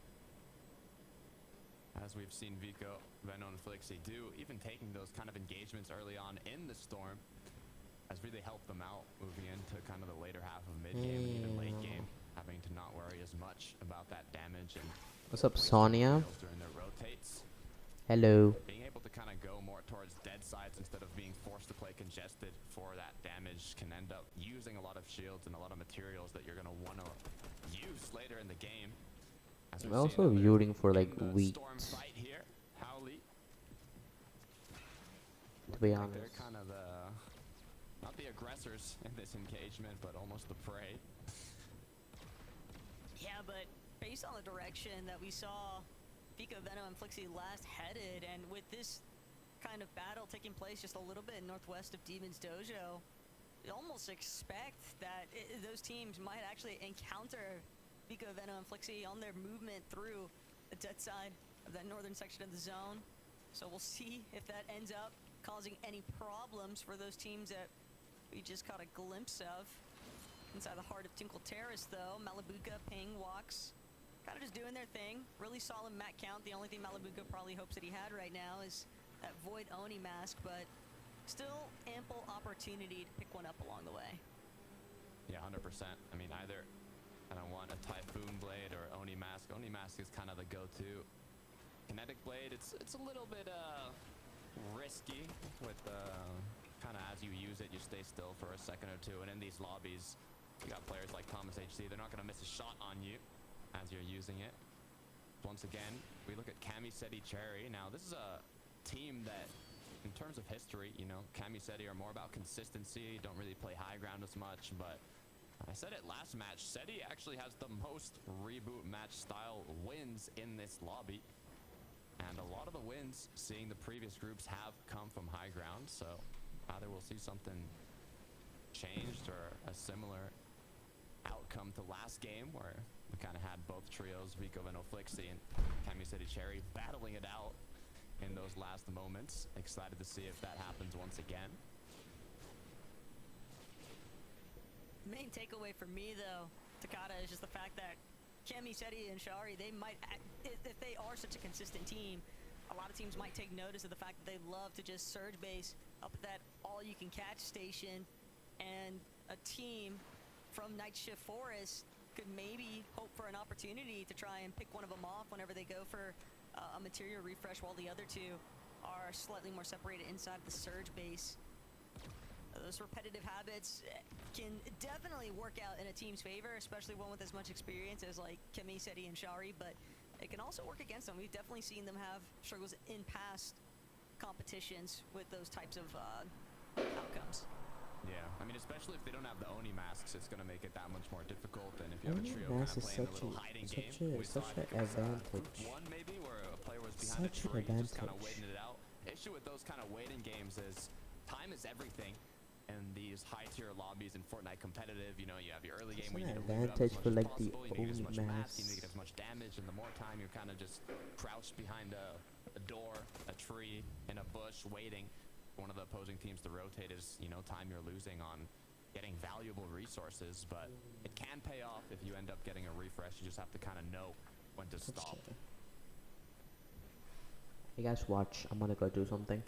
As we've seen Vico, Veno, and Flixie do, even taking those kind of engagements early on in the storm has really helped them out moving into kind of the later half of mid-game and even late game, having to not worry as much about that damage and What's up, Sonia? during their rotates. Hello. Being able to kind of go more towards dead sides instead of being forced to play congested for that damage can end up using a lot of shields and a lot of materials that you're going to want to use later in the game. As I'm we've also seen rooting for like in the wheat, storm fight here, Howley, to be I think honest. they're kind of the not the aggressors in this engagement, but almost the prey. Yeah, but based on the direction that we saw Vico, Venom, and Flixie last headed, and with this kind of battle taking place just a little bit northwest of Demon's Dojo, you almost expect that those teams might actually encounter Vico, Venom, and Flixie on their movement through the dead side of that northern section of the zone. So we'll see if that ends up causing any problems for those teams that we just caught a glimpse of. Inside the heart of Tinkle Terrace, though, Malibuca, Ping, Walks, kind of just doing their thing. Really solid mat count. The only thing Malibuca probably hopes that he had right now is that Void Oni mask, but still ample opportunity to pick one up along the way. Yeah, 100%. I mean, either I don't want a Typhoon Blade or Oni mask. Oni mask is kind of the go-to. Kinetic Blade, it's a little bit risky with kind of as you use it, you stay still for a second or two. And in these lobbies, you got players like Thomas HC. They're not going to miss a shot on you as you're using it. Once again, we look at Camiseti Cherry. Now, this is a team that, in terms of history, you know, Camiseti are more about consistency, don't really play high ground as much, but I said it last match, Seti actually has the most reboot match style wins in this lobby. And a lot of the wins, seeing the previous groups, have come from high ground, so either we'll see something changed or a similar outcome to last game where we kind of had both trios, Vico, Veno, Flixie, and Camiseti Cherry battling it out in those last moments. Excited to see if that happens once again. Main takeaway for me, though, Takata, is just the fact that Camiseti and Shari, they might, if they are such a consistent team, a lot of teams might take notice of the fact that they love to just surge base up at that all-you-can-catch station, and a team from Night Shift Forest could maybe hope for an opportunity to try and pick one of them off whenever they go for a material refresh, while the other two are slightly more separated inside the surge base. Those repetitive habits can definitely work out in a team's favor, especially one with as much experience as like Camiseti and Shari, but it can also work against them. We've definitely seen them have struggles in past competitions with those types of outcomes. Yeah, I mean, especially if they don't have the Oni masks, it's going to make it that much more difficult than if you have a Oni trio kind mask of is playing a little hiding game. We saw such it an against, advantage. Group 1 maybe, where a player was behind a Such an tree, just kind of advantage. waiting it out. Issue with those kind of waiting games is time is everything. In these high-tier lobbies in Fortnite competitive, you know, you have your early game It's where you an need to root up advantage as much for, as like, the possible. You need to get as Oni much mats, you masks. need to get as much damage, and the more time you're kind of just crouched behind a door, a tree, in a bush, waiting for one of the opposing teams to rotate is, you know, time you're losing on getting valuable resources. But it can pay off if you end up getting a refresh. You just have to kind of know when to stop. Hey guys, watch. I'm gonna go do something.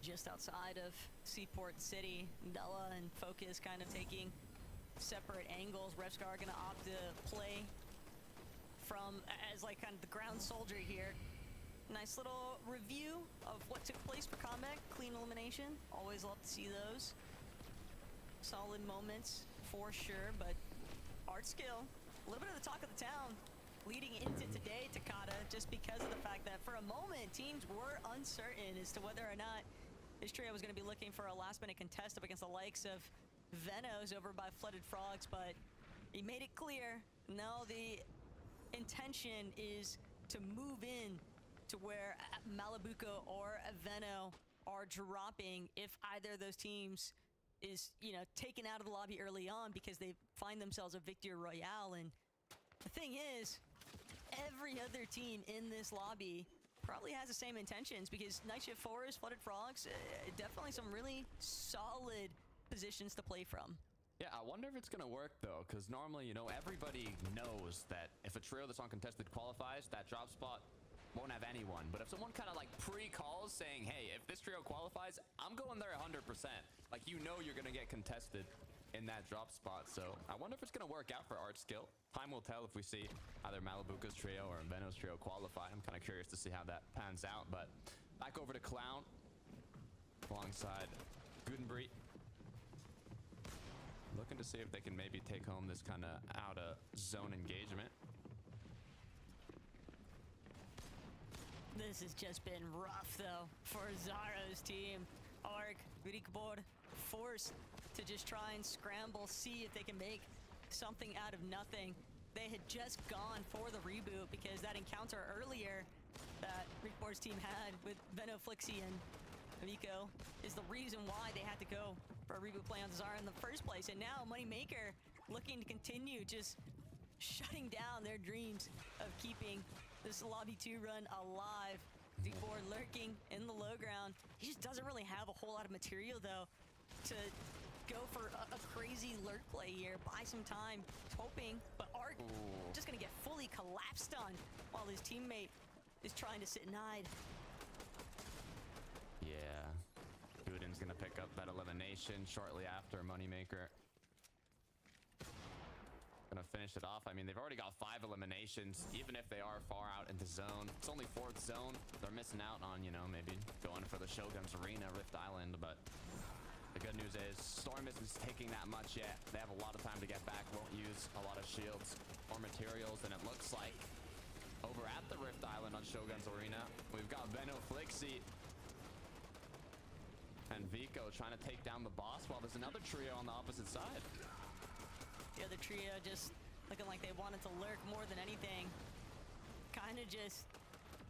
Just outside of Seaport City, Nella and Focus kind of taking separate angles. Revscar are gonna opt to play from as like kind of the ground soldier here. Nice little review of what took place for combat. Clean elimination. Always love to see those. Solid moments for sure, but art skill, a little bit of the talk of the town leading into today, Takata, just because of the fact that for a moment teams were uncertain as to whether or not this trio was going to be looking for a last-minute contest up against the likes of Venos over by Flooded Frogs, but he made it clear, no, the intention is to move in to where Malibuca or Veno are dropping if either of those teams is, you know, taken out of the lobby early on because they find themselves a victory royale. And the thing is, every other team in this lobby probably has the same intentions, because Night Shift Forest, Flooded Frogs, definitely some really solid positions to play from. Yeah, I wonder if it's going to work, though, because normally, you know, everybody knows that if a trio that's uncontested qualifies, that drop spot won't have anyone. But if someone kind of like pre-calls saying, hey, if this trio qualifies, I'm going there 100%. Like, you know you're going to get contested in that drop spot. So I wonder if it's going to work out for Art Skill. Time will tell if we see either Malibuca's trio or Veno's trio qualify. I'm kind of curious to see how that pans out. But back over to Clown alongside Gutenbreet. Looking to see if they can maybe take home this kind of out of zone engagement. This has just been rough, though, for Zaro's team. Ark, Rikbor, forced to just try and scramble, see if they can make something out of nothing. They had just gone for the reboot because that encounter earlier that Rickboard's team had with Veno, Flixie, and Vico is the reason why they had to go for a reboot play on Zara in the first place. And now Moneymaker looking to continue just shutting down their dreams of keeping this Lobby 2 run alive. D4 lurking in the low ground. He just doesn't really have a whole lot of material, though, to go for a crazy lurk play here. Buy some time, hoping, but Ark just gonna get fully collapsed on while his teammate is trying to sit and hide. Yeah. Guden's gonna pick up that elimination shortly after Moneymaker. Gonna finish it off. I mean, they've already got 5 eliminations, even if they are far out into zone. It's only 4th zone. They're missing out on, you know, maybe going for the Shogun's Arena, Rift Island, but the good news is Storm isn't taking that much yet. They have a lot of time to get back, won't use a lot of shields or materials, and it looks like over at the Rift Island on Shogun's Arena, we've got Veno, Flixie, and Vico trying to take down the boss while there's another trio on the opposite side. The other trio just looking like they wanted to lurk more than anything. Kind of just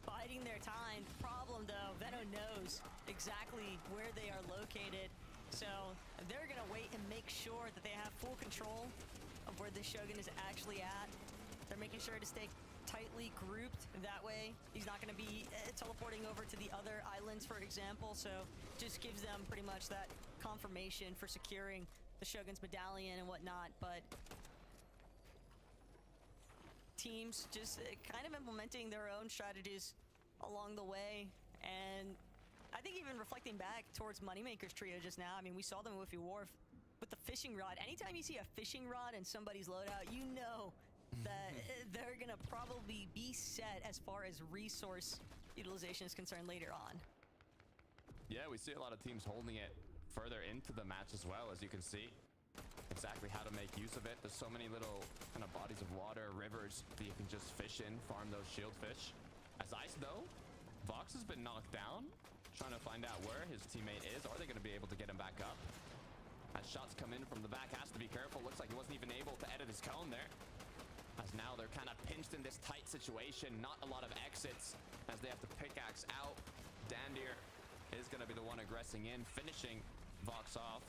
biding their time. Problem, though, Veno knows exactly where they are located. So they're going to wait and make sure that they have full control of where the Shogun is actually at. They're making sure to stay tightly grouped. That way, he's not going to be teleporting over to the other islands, for example. So just gives them pretty much that confirmation for securing the Shogun's medallion and whatnot. But teams just kind of implementing their own strategies along the way. And I think even reflecting back towards Moneymaker's trio just now, I mean, we saw them with Wharf with the fishing rod. Anytime you see a fishing rod in somebody's loadout, you know that they're gonna probably be set as far as resource utilization is concerned later on. Yeah, we see a lot of teams holding it further into the match as well, as you can see exactly how to make use of it. There's so many little kind of bodies of water, rivers that you can just fish in, farm those shield fish. As Ice, though, Vox has been knocked down, trying to find out where his teammate is. Are they going to be able to get him back up? As shots come in from the back, has to be careful. Looks like he wasn't even able to edit his cone there. As now they're kind of pinched in this tight situation. Not a lot of exits as they have to pickaxe out. Dandir is going to be the one aggressing in, finishing Vox off.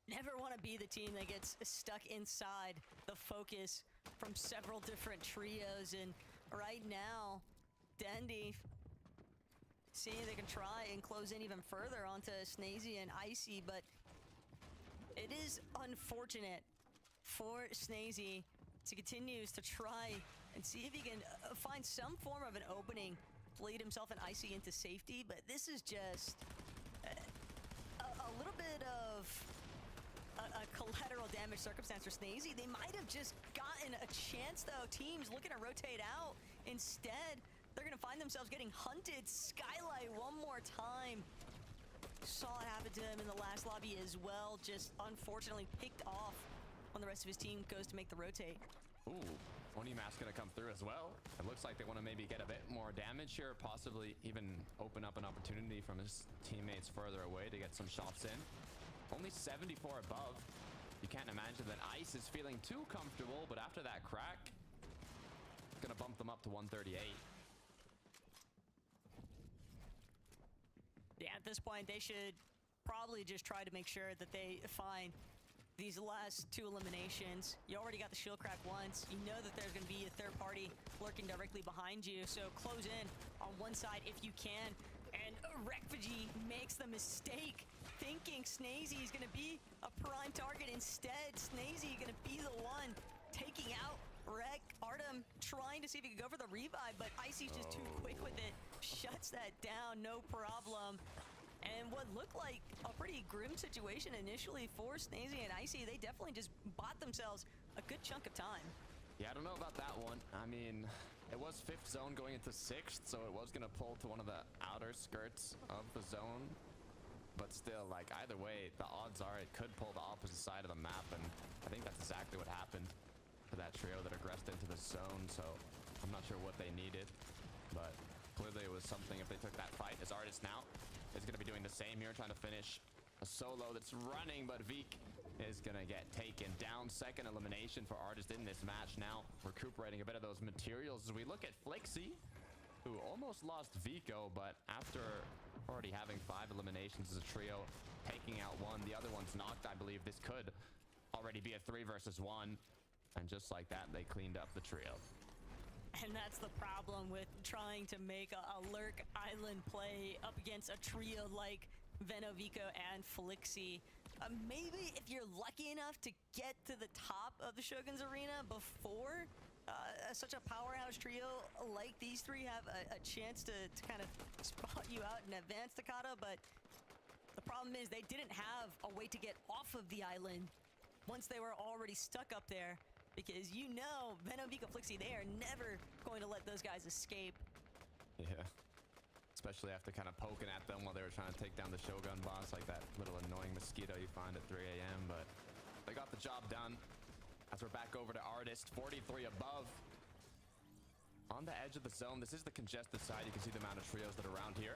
Never want to be the team that gets stuck inside the focus from several different trios. And right now, Dandy seeing if they can try and close in even further onto Snazy and Icy, but it is unfortunate for Snazy to continues to try and see if he can find some form of an opening to lead himself and Icy into safety. But this is just a little bit of a collateral damage circumstance for Snazy. They might have just gotten a chance, though. Teams looking to rotate out. Instead, they're going to find themselves getting hunted. Skylight one more time. Saw it happen to him in the last lobby as well. Just unfortunately picked off when the rest of his team goes to make the rotate. Ooh, Onima's gonna come through as well. It looks like they want to maybe get a bit more damage here, possibly even open up an opportunity from his teammates further away to get some shots in. Only 74 above. You can't imagine that Ice is feeling too comfortable, but after that crack, gonna bump them up to 138. Yeah, at this point, they should probably just try to make sure that they find these last 2 eliminations. You already got the shield crack once. You know that there's going to be a third party lurking directly behind you. So close in on one side if you can. And Rekfiji makes the mistake thinking Snazy is going to be a prime target. Instead, Snazy going to be the one taking out Rek. Artem trying to see if he could go for the revive, but Icy's just too quick with it. Shuts that down, no problem. And what looked like a pretty grim situation initially for Snazy and Icy, they definitely just bought themselves a good chunk of time. Yeah, I don't know about that one. I mean, it was 5th zone going into 6th, so it was going to pull to one of the outer skirts of the zone. But still, like, either way, the odds are it could pull the opposite side of the map, and I think that's exactly what happened to that trio that aggressed into the zone, so I'm not sure what they needed, but clearly it was something if they took that fight. As Artist now is going to be doing the same here, trying to finish a solo that's running, but Vic is going to get taken down. Second elimination for Artist in this match. Now recuperating a bit of those materials as we look at Flixie, who almost lost Vico, but after already having 5 eliminations as a trio, taking out one, the other one's knocked. I believe this could already be a 3 versus 1. And just like that, they cleaned up the trio. And that's the problem with trying to make a Lurk Island play up against a trio like Veno, Vico, and Flixie. Maybe if you're lucky enough to get to the top of the Shogun's Arena before such a powerhouse trio like these three have a chance to kind of spot you out in advance, Takata, but the problem is they didn't have a way to get off of the island once they were already stuck up there, because you know Veno, Vico, Flixie, they are never going to let those guys escape. Yeah. Especially after kind of poking at them while they were trying to take down the Shogun boss, like that little annoying mosquito you find at 3 a.m. But they got the job done. As we're back over to Artist, 43 above. On the edge of the zone, this is the congested side. You can see the amount of trios that are around here.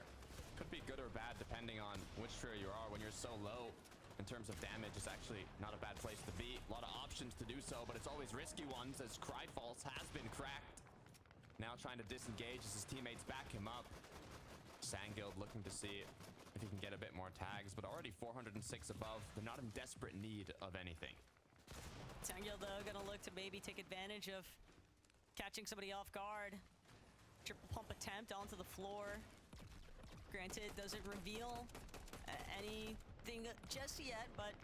Could be good or bad depending on which trio you are. When you're so low in terms of damage, it's actually not a bad place to be. A lot of options to do so, but it's always risky ones, as Cryfalls has been cracked. Now trying to disengage as his teammates back him up. Sandguild looking to see if he can get a bit more tags, but already 406 above. They're not in desperate need of anything. Sandguild, though, gonna look to maybe take advantage of catching somebody off guard. Triple pump attempt onto the floor. Granted, doesn't reveal anything just yet, but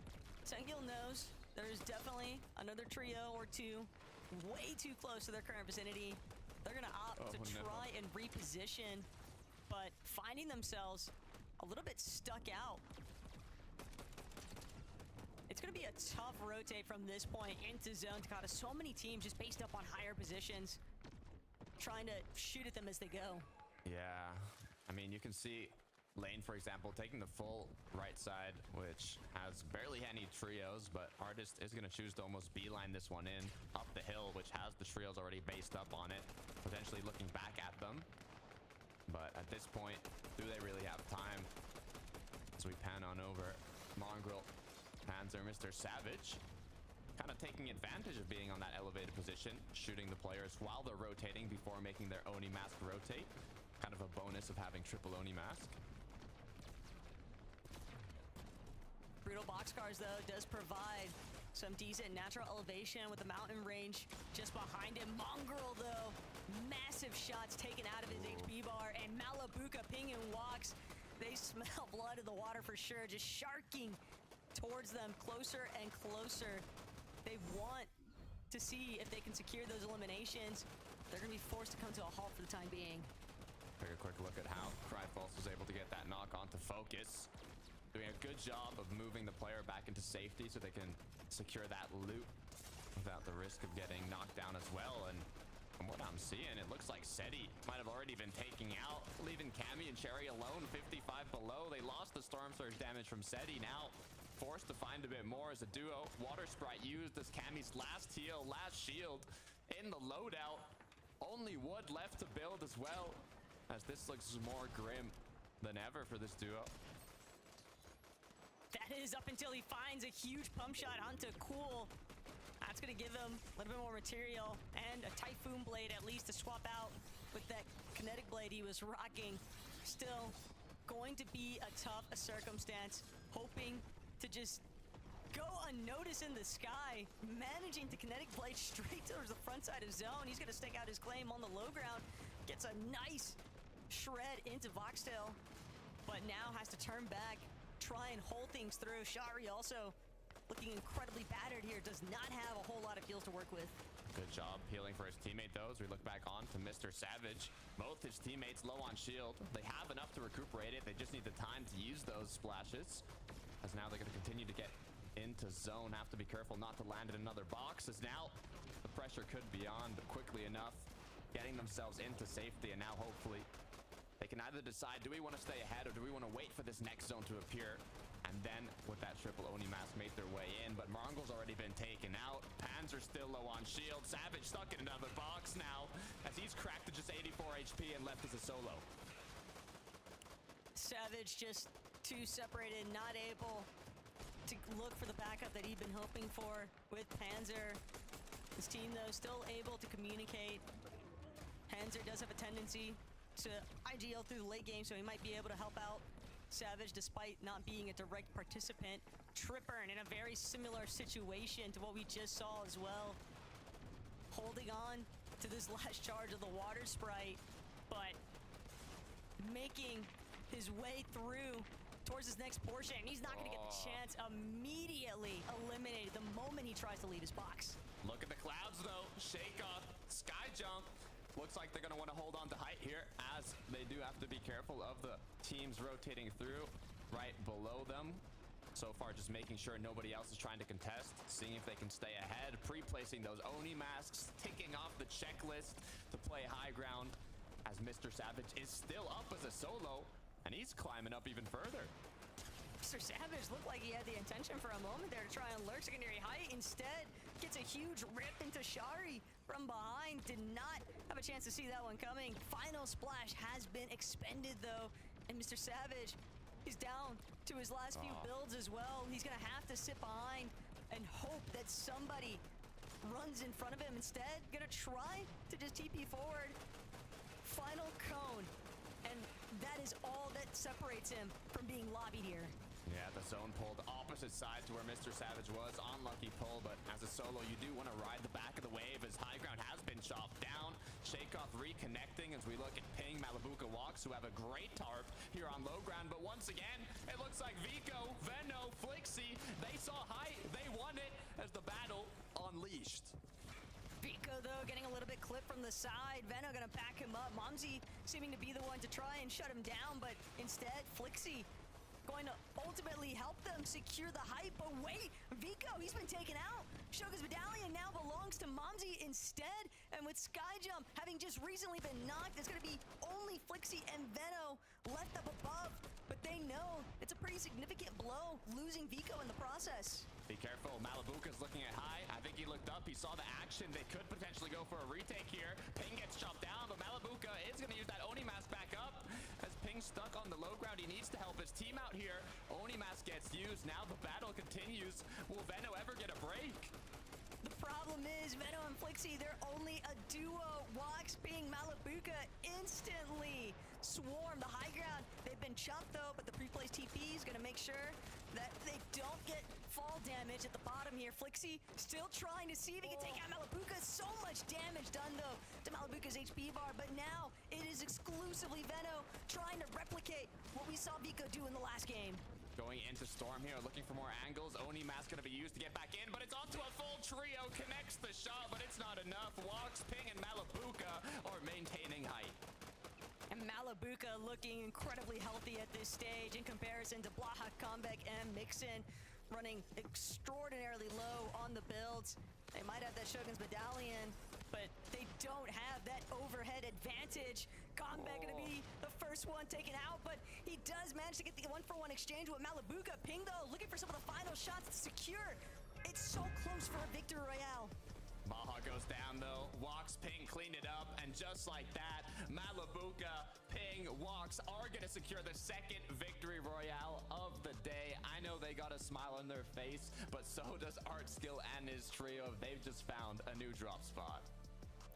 Sandguild knows there's definitely another trio or two way too close to their current vicinity. They're gonna opt to try and reposition, but finding themselves a little bit stuck out. It's going to be a tough rotate from this point into zone, Takata. So many teams just based up on higher positions, trying to shoot at them as they go. Yeah, I mean, you can see Lane, for example, taking the full right side, which has barely any trios, but Artist is going to choose to almost beeline this one in up the hill, which has the trios already based up on it, potentially looking back at them. But at this point, do they really have time? As we pan on over, Mongrel, Panzer, Mr. Savage, kind of taking advantage of being on that elevated position, shooting the players while they're rotating before making their Oni mask rotate. Kind of a bonus of having triple Oni mask. Brutal boxcars, though, does provide some decent natural elevation with the mountain range just behind him. Mongrel, though, massive shots taken out of his HP bar, and Malabuka pinging walks. They smell blood in the water for sure, just sharking towards them closer and closer. They want to see if they can secure those eliminations. They're going to be forced to come to a halt for the time being. Take a quick look at how Cryfalls was able to get that knock onto Focus. Doing a good job of moving the player back into safety so they can secure that loot without the risk of getting knocked down as well. And from what I'm seeing, it looks like Seti might have already been taking out, leaving Cammy and Cherry alone, 55 below. They lost the Storm Surge damage from Seti, now forced to find a bit more as a duo. Water Sprite used as Cammy's last heal, last shield in the loadout. Only wood left to build as well, as this looks more grim than ever for this duo. That is up until he finds a huge pump shot onto Cool. That's going to give him a little bit more material and a Typhoon Blade at least to swap out with that kinetic blade he was rocking. Still going to be a tough circumstance, hoping to just go unnoticed in the sky, managing to kinetic blade straight towards the front side of zone. He's going to stake out his claim on the low ground, gets a nice shred into Voxtail, but now has to turn back, try and hold things through. Shari also looking incredibly battered here, does not have a whole lot of heals to work with. Good job healing for his teammate, though, as we look back on to Mr. Savage. Both his teammates low on shield. They have enough to recuperate it. They just need the time to use those splashes, as now they're going to continue to get into zone. Have to be careful not to land in another box, as now the pressure could be on, but quickly enough getting themselves into safety. And now hopefully they can either decide, do we want to stay ahead or do we want to wait for this next zone to appear? And then with that triple Oni mask make their way in, but Mongrel's already been taken out. Panzer still low on shield. Savage stuck in another box now, as he's cracked to just 84 HP and left as a solo. Savage just too separated, not able to look for the backup that he'd been hoping for with Panzer. His team, though, still able to communicate. Panzer does have a tendency to IGL through the late game, so he might be able to help out Savage despite not being a direct participant. Trippern in a very similar situation to what we just saw as well. Holding on to this last charge of the water sprite, but making his way through towards his next portion. And he's not going to get the chance. Immediately eliminated the moment he tries to leave his box. Look at the clouds, though. Shake off, sky jump. Looks like they're going to want to hold on to height here, as they do have to be careful of the teams rotating through right below them. So far, just making sure nobody else is trying to contest, seeing if they can stay ahead, pre-placing those Oni masks, ticking off the checklist to play high ground, as Mr. Savage is still up as a solo, and he's climbing up even further. Mr. Savage looked like he had the intention for a moment there to try and lurk secondary height. Instead, gets a huge rip into Shari from behind. Did not have a chance to see that one coming. Final splash has been expended, though. And Mr. Savage, he's down to his last few builds as well. He's going to have to sit behind and hope that somebody runs in front of him. Instead, going to try to just TP forward. Final cone. And that is all that separates him from being lobbied here. Yeah, the zone pulled opposite side to where Mr. Savage was. Unlucky pull, but as a solo, you do want to ride the back of the wave as high ground has been chopped down. Shakeoff reconnecting as we look at Ping, Malabuka Walks, who have a great tarp here on low ground. But once again, it looks like Vico, Veno, Flixie, they saw height, they won it as the battle unleashed. Vico, though, getting a little bit clipped from the side. Veno gonna back him up. Momsy seeming to be the one to try and shut him down, but instead, Flixie going to ultimately help them secure the height. But wait, Vico, he's been taken out. Shoga's medallion now belongs to Momsy instead. And with Skyjump having just recently been knocked, it's going to be only Flixie and Veno left up above. But they know it's a pretty significant blow, losing Vico in the process. Be careful, Malabuka's looking at high. I think he looked up, he saw the action. They could potentially go for a retake here. Ping gets chopped down, but Malabuka is going to use that Oni mask back up. As Ping's stuck on the low ground, he needs to help his team out here. Oni mask gets used, now the battle continues. Will Veno ever get a break? The problem is, Veno and Flixie, they're only a duo. Walks, Ping, Malabuka instantly swarm the high ground. They've been chopped, though, but the pre-placed TP is going to make sure that they don't get fall damage at the bottom here. Flixie still trying to see if he can take out Malabuka. So much damage done, though, to Malabuka's HP bar, but now it is exclusively Veno trying to replicate what we saw Vico do in the last game. Going into Storm here, looking for more angles. Oni mask going to be used to get back in, but it's onto a full trio. Connects the shot, but it's not enough. Walks, Ping, and Malabuka are maintaining height. And Malabuka looking incredibly healthy at this stage in comparison to Blaha, Comeback, and Mixon running extraordinarily low on the builds. They might have that Shogun's medallion, but they don't have that overhead advantage. Comeback gonna be the first one taken out, but he does manage to get the one-for-one exchange with Malabuka. Ping, though, looking for some of the final shots to secure. It's so close for a victory royale. Maha goes down, though. Walks, Ping cleaned it up, and just like that, Malabuka, Ping, Walks are going to secure the second victory royale of the day. I know they got a smile on their face, but so does Art Skill and his trio. They've just found a new drop spot.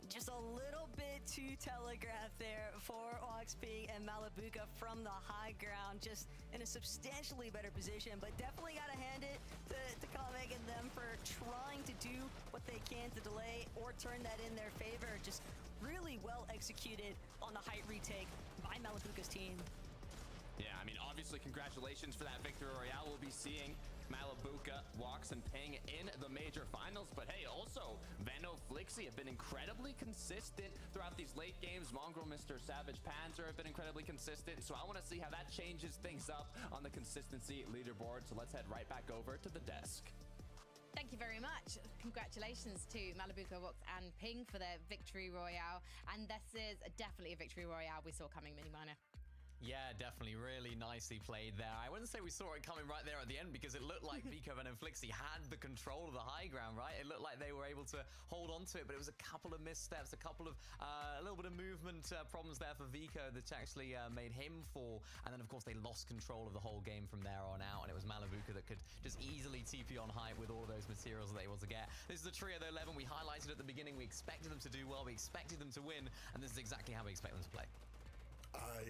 Just a little bit too telegraphed there for Oxping and Malabuka from the high ground, just in a substantially better position, but definitely got to hand it to Kamek and them for trying to do what they can to delay or turn that in their favor. Just really well executed on the height retake by Malabuka's team. Yeah, I mean, obviously, congratulations for that victory royale. We'll be seeing Malabuka, Walks, and Ping in the major finals. But hey, also, Veno, Flixie have been incredibly consistent throughout these late games. Mongrel, Mr. Savage, Panzer have been incredibly consistent. So I want to see how that changes things up on the consistency leaderboard. So let's head right back over to the desk. Thank you very much. Congratulations to Malabuka, Vox, and Ping for their victory royale. And this is definitely a victory royale we saw coming, Minimana. Yeah, definitely. Really nicely played there. I wouldn't say we saw it coming right there at the end because it looked like Vico and Flixie had the control of the high ground, right? It looked like they were able to hold on to it, but it was a couple of missteps, a couple of, a little bit of movement problems there for Vico that actually made him fall. And then, of course, they lost control of the whole game from there on out. And it was Malabuka that could just easily TP on height with all of those materials that they were able to get. This is the trio, though, 11. We highlighted at the beginning. We expected them to do well. We expected them to win. And this is exactly how we expect them to play. I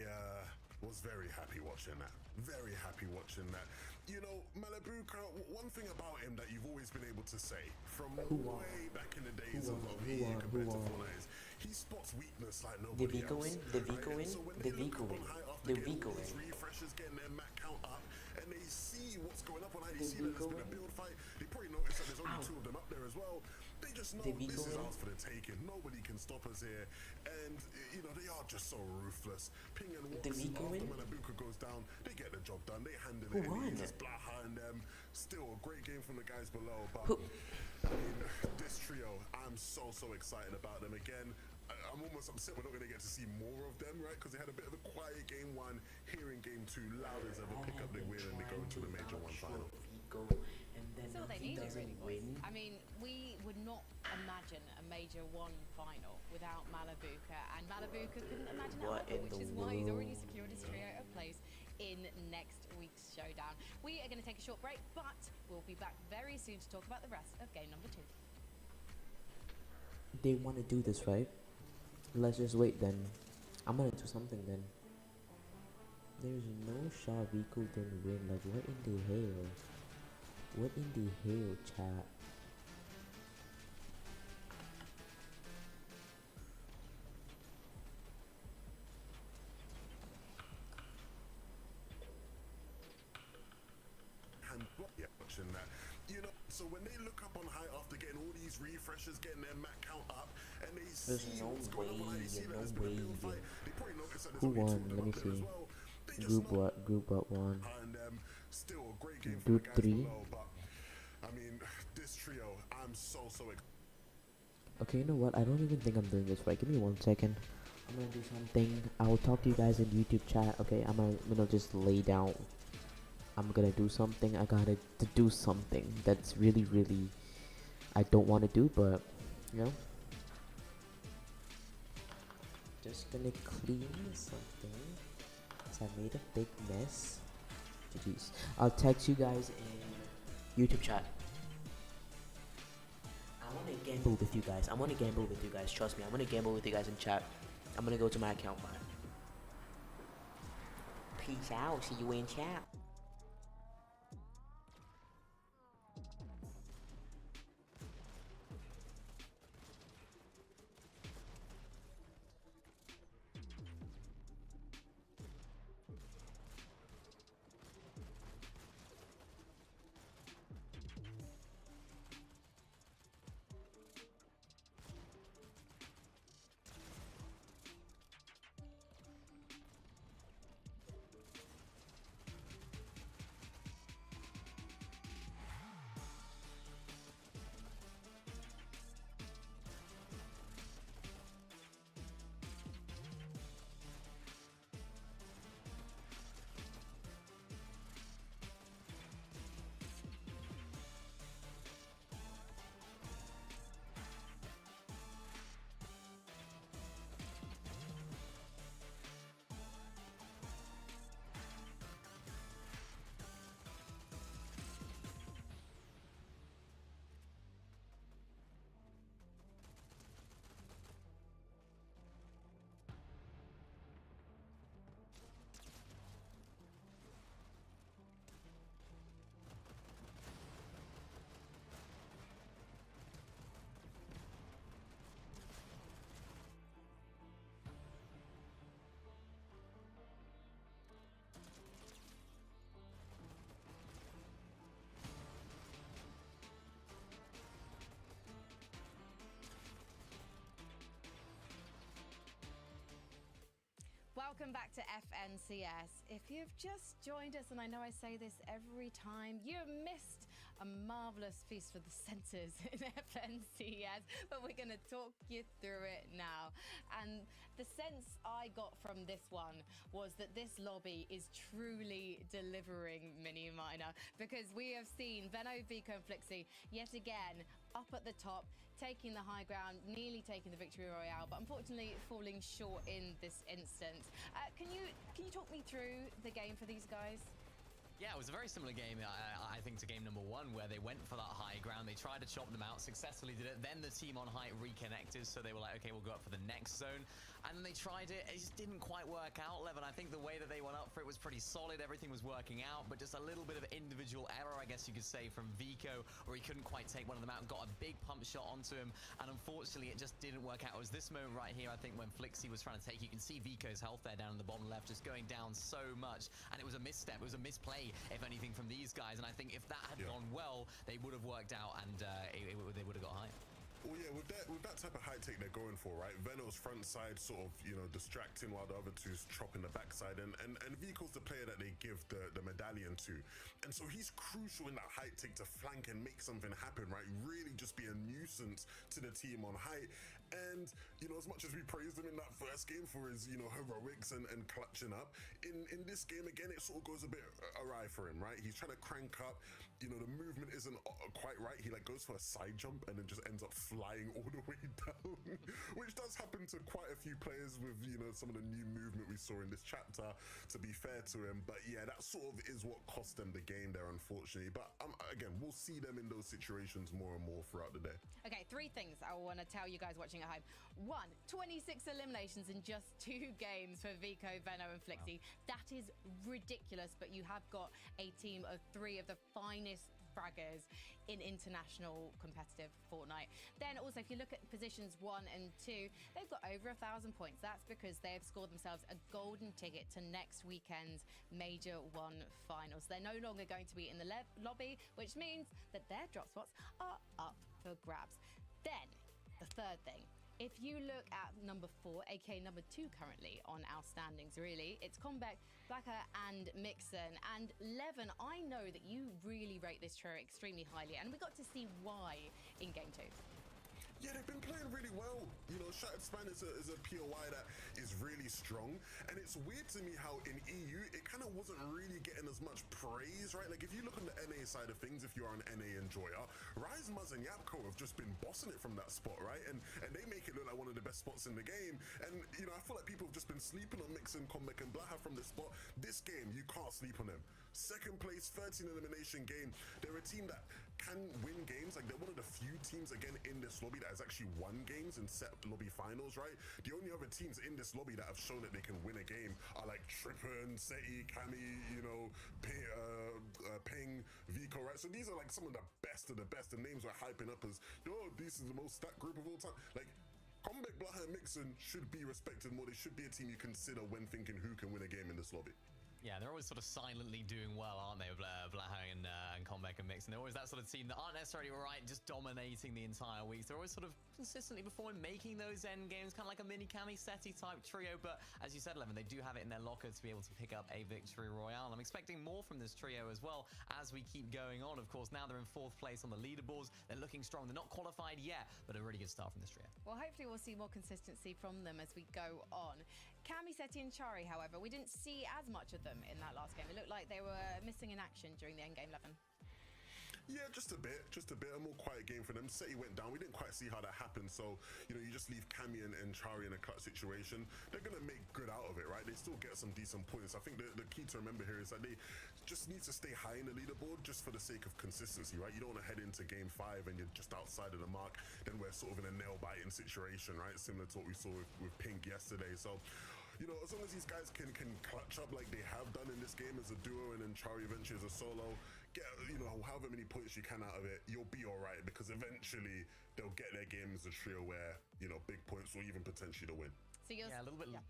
was very happy watching that. Very happy watching that. You know, Malabuka, one thing about him that you've always been able to say from way back in the days of EA compared to Fortnite is he spots weakness like nobody else. The Vico win? So when The they look Vico up on win. high after The getting Vico all these win. refreshers, getting their map count up, and they see what's going up on high, they The see that there's Vico been a win. build fight, they probably notice that there's only two of them up there as well. They just know The Vico this is win. ours for the taking. Nobody can stop us here. And, you know, they are just so ruthless. Ping and walks The Vico after win. Malabuka goes down, they get the job done. They handle Who it. won? He's just behind them. Still a great game from the guys below. But Who- I mean, this trio, I'm so excited about them. Again, I'm almost upset we're not going to get to see more of them, right? Because they had a bit of a quiet game one. Here in game two, loud as ever, pick up the win and they go into the major one final. That's all they needed, really, boys. I mean, we would not imagine a Major 1 final without Malabuka, and Malabuka couldn't imagine that What either, in which the is why he's already world? secured his trio of place in next week's showdown. We are going to take a short break, but we'll be back very soon to talk about the rest of game number 2. They want to do this, right? Let's just wait then. I'm gonna do something then. There's no shot Vico didn't win. Like, what in the hell? What in the hell, chat? And yeah, watching that. You know, so when they look up on high after getting all these refreshers, getting their map count up, and they see no what's going on, they see way, that no there's been a build way. fight, they probably notice that there's Who only two won? of them Let me up there as see. well. They just Group know what? Group what won? behind them. Still a great game for Group the guys 3. below, but I mean, this trio, I'm so excited. Okay, you know what? I don't even think I'm doing this right. Give me 1 second. I'm gonna do something. I will talk to you guys in YouTube chat. Okay, I'm gonna just lay down. I'm gonna do something. I gotta to do something that's really I don't want to do, but you know, just gonna clean something. Cause I made a big mess. Jeez. I'll text you guys in YouTube chat. I want to gamble with you guys. I want to gamble with you guys. Trust me. I'm gonna gamble with you guys in chat. I'm gonna go to my account. Bye. Peace out. See you in chat. Welcome back to FNCS. If you've just joined us, and I know I say this every time, you have missed a marvelous feast for the senses in FNCS, but we're going to talk you through it now. And the sense I got from this one was that this lobby is truly delivering Mini Miner, because we have seen Venno, Vico and Flixie yet again up at the top, taking the high ground, nearly taking the victory royale, but unfortunately falling short in this instance. Can you talk me through the game for these guys? Yeah, it was a very similar game, I think, to game number 1, where they went for that high ground. They tried to chop them out, successfully did it. Then the team on height reconnected, so they were like, okay, we'll go up for the next zone. And then they tried it. It just didn't quite work out, Levin. I think the way that they went up for it was pretty solid. Everything was working out, but just a little bit of individual error, I guess you could say, from Vico, where he couldn't quite take one of them out and got a big pump shot onto him. And unfortunately, it just didn't work out. It was this moment right here, I think, when Flixie was trying to take. You can see Vico's health there down in the bottom left, just going down so much. And it was a misstep. It was a misplay, if anything, from these guys. And I think if that had gone well, they would have worked out, and they would have got high. Well, yeah, with that type of high take they're going for, right? Venno's front side sort of, you know, distracting while the other two's chopping the backside, and Vico's the player that they give the medallion to. And so he's crucial in that high take to flank and make something happen, right? Really just be a nuisance to the team on height. And, you know, as much as we praised him in that first game for his, you know, heroics and clutching up, in this game, again, it sort of goes a bit awry for him, right? He's trying to crank up, you know, the movement isn't quite right. He like goes for a side jump and then just ends up flying all the way down, which does happen to quite a few players with, you know, some of the new movement we saw in this chapter, to be fair to him. But yeah, that sort of is what cost them the game there, unfortunately. But again, we'll see them in those situations more and more throughout the day. Okay, 3 things I want to tell you guys watching at home. 1, 26 eliminations in just 2 games for Vico, Venno and Flixie. Wow. That is ridiculous, but you have got a team of 3 of the finest fraggers in international competitive Fortnite. Then also, if you look at positions 1 and 2, they've got over 1,000 points. That's because they've scored themselves a golden ticket to next weekend's Major 1 finals. They're no longer going to be in the lobby, which means that their drop spots are up for grabs. Then, the third thing. If you look at number 4, aka number 2 currently on our standings, really, it's Combeck, Blacker and Mixon. And Levin, I know that you really rate this trio extremely highly, and we got to see why in game 2. Yeah, they've been playing really well. You know, Shattered Span is a POI that is really strong. And it's weird to me how in EU, it kind of wasn't really getting as much praise, right? Like, if you look on the NA side of things, if you're an NA enjoyer, Rise, Muzz, and Yapko have just been bossing it from that spot, right? And they make it look like one of the best spots in the game. And, you know, I feel like people have just been sleeping on Mixon, Combeck, and Blaha from this spot. This game, you can't sleep on them. Second place, 13 elimination game. They're a team that can win games. Like, they're one of the few teams, again, in this lobby that has actually won games in set lobby finals, right? The only other teams in this lobby that have shown that they can win a game are like Trippin, Seti, Kami, you know, Ping, Vico, right? So these are like some of the best of the best. The names we're hyping up as, yo, this is the most stacked group of all time. Like, Combeck, Blaha, and Mixon should be respected more. They should be a team you consider when thinking who can win a game in this lobby. Yeah, they're always sort of silently doing well, aren't they? Blaha and Combeck and Mixon. They're always that sort of team that aren't necessarily right, just dominating the entire week. They're always sort of consistently performing, making those end games, kind of like a mini Cami Seti type trio. But as you said, Levin, they do have it in their locker to be able to pick up a victory royale. I'm expecting more from this trio as well as we keep going on. Of course, now they're in 4th place on the leaderboards. They're looking strong. They're not qualified yet, but a really good start from this trio. Well, hopefully we'll see more consistency from them as we go on. Cami, Seti and Chari, however, we didn't see as much of them in that last game. It looked like they were missing in action during the endgame, Levin. Yeah, just a bit. A more quiet game for them. Seti went down. We didn't quite see how that happened. So, you know, you just leave Cami and Chari in a clutch situation. They're going to make good out of it, right? They still get some decent points. I think the key to remember here is that they just need to stay high in the leaderboard just for the sake of consistency, right? You don't want to head into game 5 and you're just outside of the mark. Then we're sort of in a nail-biting situation, right? Similar to what we saw with Pink yesterday. So, you know, as long as these guys can clutch up like they have done in this game as a duo and then Chari eventually as a solo, get, you know, however many points you can out of it, you'll be all right, because eventually they'll get their game as a trio where, you know, big points or even potentially to win. So yeah, a little bit. Yeah.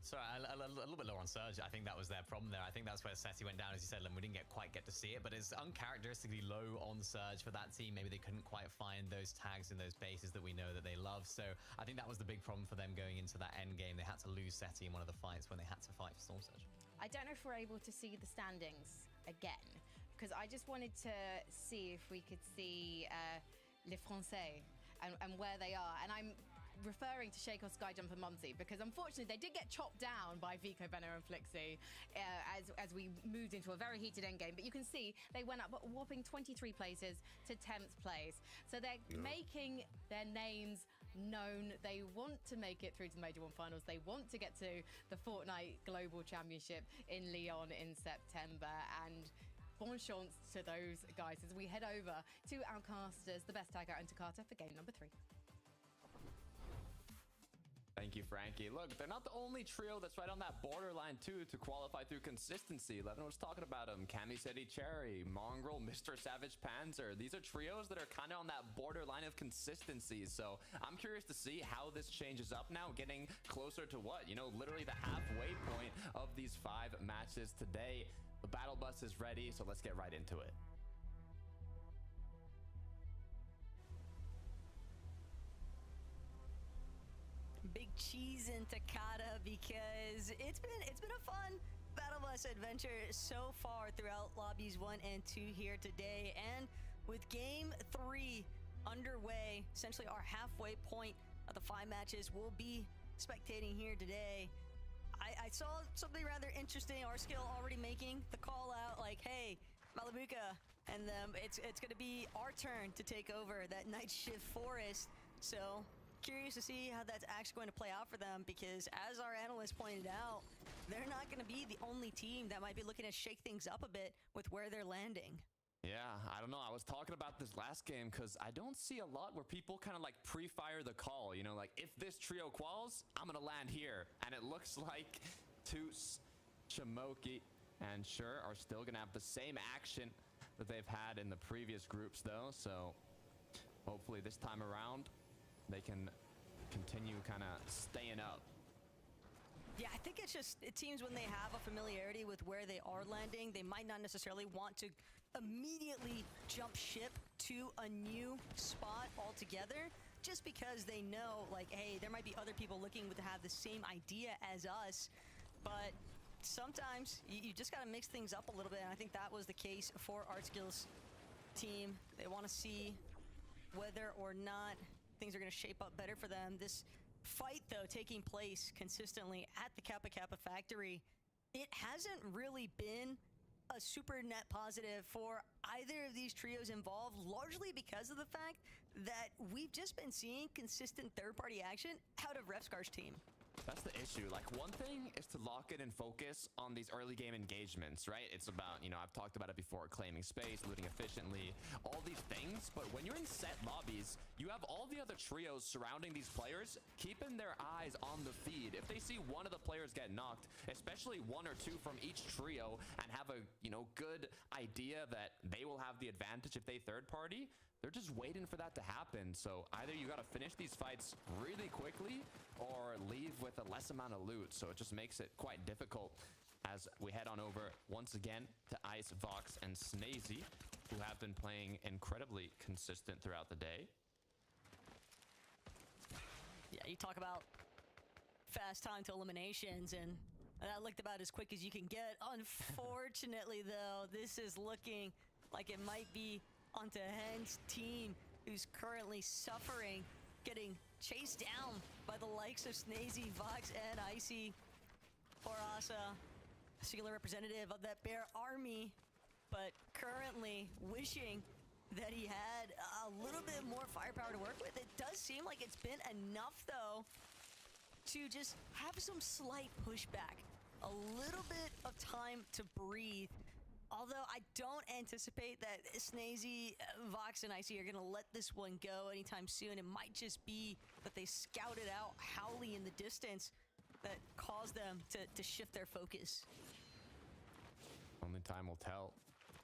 Sorry, a little bit lower on Surge. I think that was their problem there. I think that's where Seti went down, as you said, and we didn't quite get to see it, but it's uncharacteristically low on Surge for that team. Maybe they couldn't quite find those tags in those bases that we know that they love. So I think that was the big problem for them going into that end game. They had to lose Seti in one of the fights when they had to fight for Storm Surge. I don't know if we're able to see the standings again because I just wanted to see if we could see Les Français and where they are. And I'm referring to Shaco, Skyjump and Mumsy because unfortunately they did get chopped down by Vico, Venner and Flixie as we moved into a very heated endgame. But you can see they went up a whopping 23 places to 10th place. So they're making their names known. They want to make it through to the Major 1 finals. They want to get to the Fortnite Global Championship in Lyon in September. And bon chance to those guys as we head over to our casters, the best tagger and Takata for game number 3. Thank you, Frankie. Look, they're not the only trio that's right on that borderline, too, to qualify through consistency. Levin was talking about them. Cammy City Cherry, Mongrel, Mr. Savage Panzer. These are trios that are kind of on that borderline of consistency. So I'm curious to see how this changes up now, getting closer to what? You know, literally the halfway point of these 5 matches today. The battle bus is ready, so let's get right into it. Big cheese in Takata because it's been a fun battle bus adventure so far throughout lobbies 1 and 2 here today, and with game 3 underway, essentially our halfway point of the 5 matches we'll be spectating here today. I saw something rather interesting. Our skill already making the call out like, hey, Malabuka and them, it's gonna be our turn to take over that night shift forest. So curious to see how that's actually going to play out for them, because as our analyst pointed out, they're not going to be the only team that might be looking to shake things up a bit with where they're landing. Yeah, I don't know. I was talking about this last game because I don't see a lot where people kind of like pre-fire the call, you know, like if this trio quals, I'm going to land here. And it looks like Toos, Chamoki, and Sure are still going to have the same action that they've had in the previous groups though. So hopefully this time around, they can continue kind of staying up. Yeah, I think it seems when they have a familiarity with where they are landing, they might not necessarily want to immediately jump ship to a new spot altogether, just because they know, like, hey, there might be other people looking to have the same idea as us. But sometimes you just got to mix things up a little bit, and I think that was the case for ArtSkill's team. They want to see whether or not things are going to shape up better for them. This fight, though, taking place consistently at the Kappa Kappa factory, it hasn't really been a super net positive for either of these trios involved, largely because of the fact that we've just been seeing consistent third-party action out of Refscar's team. That's the issue. Like, one thing is to lock in and focus on these early game engagements, right? It's about, you know, I've talked about it before, claiming space, looting efficiently, all these things. But when you're in set lobbies, you have all the other trios surrounding these players, keeping their eyes on the feed. If they see one of the players get knocked, especially 1 or 2 from each trio, and have a, you know, good idea that they will have the advantage if they third party, they're just waiting for that to happen. So either you got to finish these fights really quickly or leave with a less amount of loot. So it just makes it quite difficult as we head on over once again to Ice, Vox, and Snazy, who have been playing incredibly consistent throughout the day. Yeah, you talk about fast time to eliminations, and that looked about as quick as you can get. Unfortunately, though, this is looking like it might be onto Hen's team, who's currently suffering, getting chased down by the likes of Snazy, Vox, and Icy. Orasa, a singular representative of that bear army, but currently wishing that he had a little bit more firepower to work with. It does seem like it's been enough, though, to just have some slight pushback, a little bit of time to breathe. Although I don't anticipate that Snazy, Vox, and Icy are going to let this one go anytime soon. It might just be that they scouted out Howley in the distance that caused them to shift their focus. Only time will tell.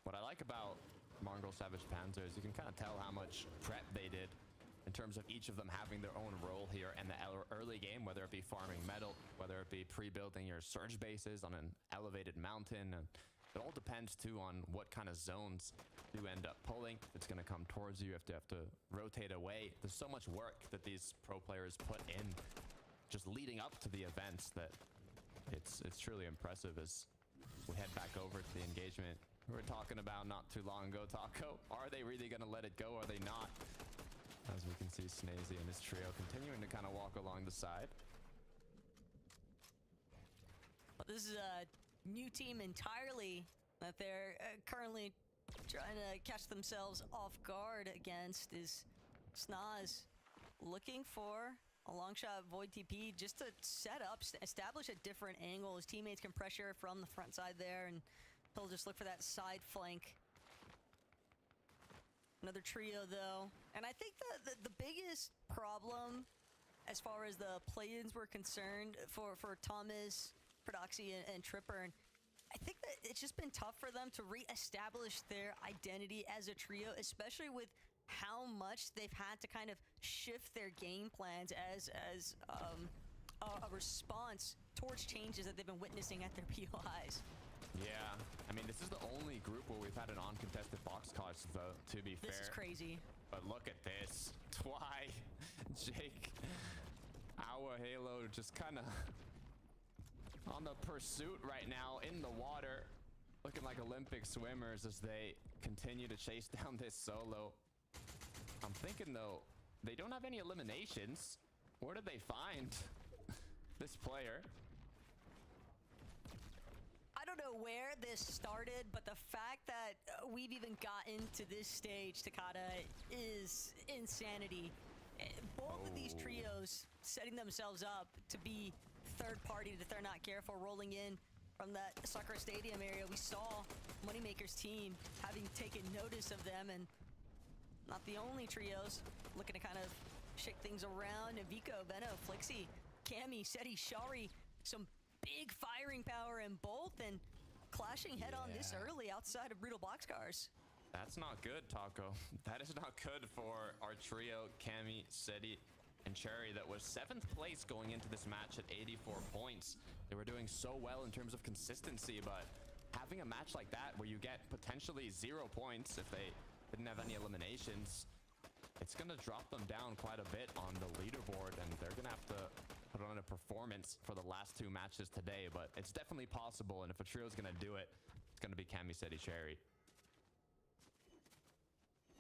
What I like about Mongrel Savage Panzer is you can kind of tell how much prep they did in terms of each of them having their own role here in the early game, whether it be farming metal, whether it be pre-building your surge bases on an elevated mountain. And it all depends, too, on what kind of zones you end up pulling. If it's going to come towards you, you have to rotate away. There's so much work that these pro players put in just leading up to the events that it's truly impressive as we head back over to the engagement. we were talking about not too long ago, Taco. Are they really going to let it go? Or are they not? As we can see, Snazy and his trio continuing to kind of walk along the side. But this is a new team entirely that they're currently trying to catch themselves off guard against. Is Snaz looking for a long shot Void TP just to set up, establish a different angle. His teammates can pressure from the front side there, and he'll just look for that side flank. Another trio, though. And I think the biggest problem as far as the play-ins were concerned for Thomas, Prodoxy, and Tripper, and I think that it's just been tough for them to re-establish their identity as a trio, especially with how much they've had to kind of shift their game plans as a response towards changes that they've been witnessing at their POIs. Yeah, I mean, this is the only group where we've had an uncontested box cards, though, to be fair. This is crazy. But look at this. Why, Jake, our Halo just kind of on the pursuit right now in the water, looking like Olympic swimmers as they continue to chase down this solo. I'm thinking, though, they don't have any eliminations. Where did they find this player? I don't know where this started, but the fact that we've even gotten to this stage, Takada, is insanity. Both of these trios setting themselves up to be third party if they're not careful, rolling in from that soccer stadium area. We saw Moneymaker's team having taken notice of them, and not the only trios looking to kind of shake things around. Vico, Veno, Flixie, Cammy, Seti, Shari, some big firing power in both, and clashing head on this early outside of Brutal Boxcars. That's not good, Taco. That is not good for our trio, Cammy, Seti, and Cherry, that was 7th place going into this match at 84 points. They were doing so well in terms of consistency, but having a match like that where you get potentially 0 points if they didn't have any eliminations, it's going to drop them down quite a bit on the leaderboard, and they're going to have to put on a performance for the last 2 matches today. But it's definitely possible, and if a trio is going to do it, it's going to be Cammy, Seti, Cherry.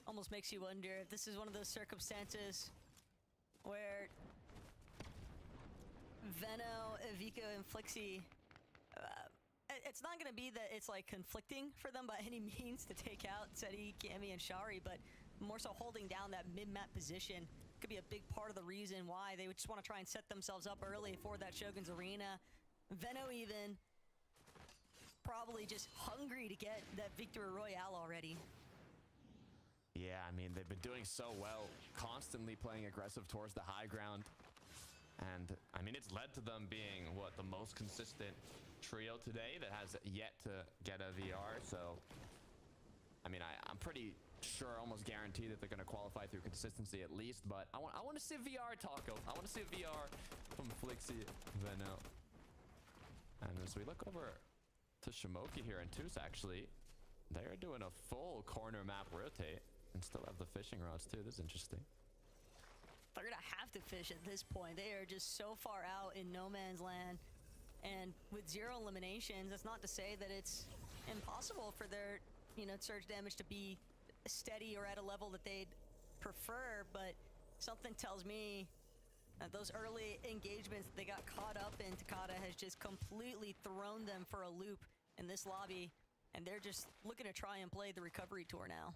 Almost makes you wonder if this is one of those circumstances where Veno, Vico, and Flixie, it's not going to be that it's like conflicting for them by any means to take out Seti, Cammy, and Shari, but more so holding down that mid-map position could be a big part of the reason why they would just want to try and set themselves up early for that Shogun's Arena. Veno even probably just hungry to get that Victory Royale already. Yeah, I mean, they've been doing so well, constantly playing aggressive towards the high ground. And, I mean, it's led to them being, what, the most consistent trio today that has yet to get a VR. So, I mean, I'm pretty sure, almost guaranteed that they're going to qualify through consistency at least. But I want to see a VR, Taco. I want to see a VR from Flixie, Veno. And as we look over to Shimoki here, and Toos actually, they're doing a full corner map rotate and still have the fishing rods too. This is interesting. They're gonna have to fish at this point. They are just so far out in no man's land, and with 0 eliminations, that's not to say that it's impossible for their, you know, surge damage to be steady or at a level that they'd prefer, but something tells me that those early engagements that they got caught up in, Takada, has just completely thrown them for a loop in this lobby, and they're just looking to try and play the recovery tour now.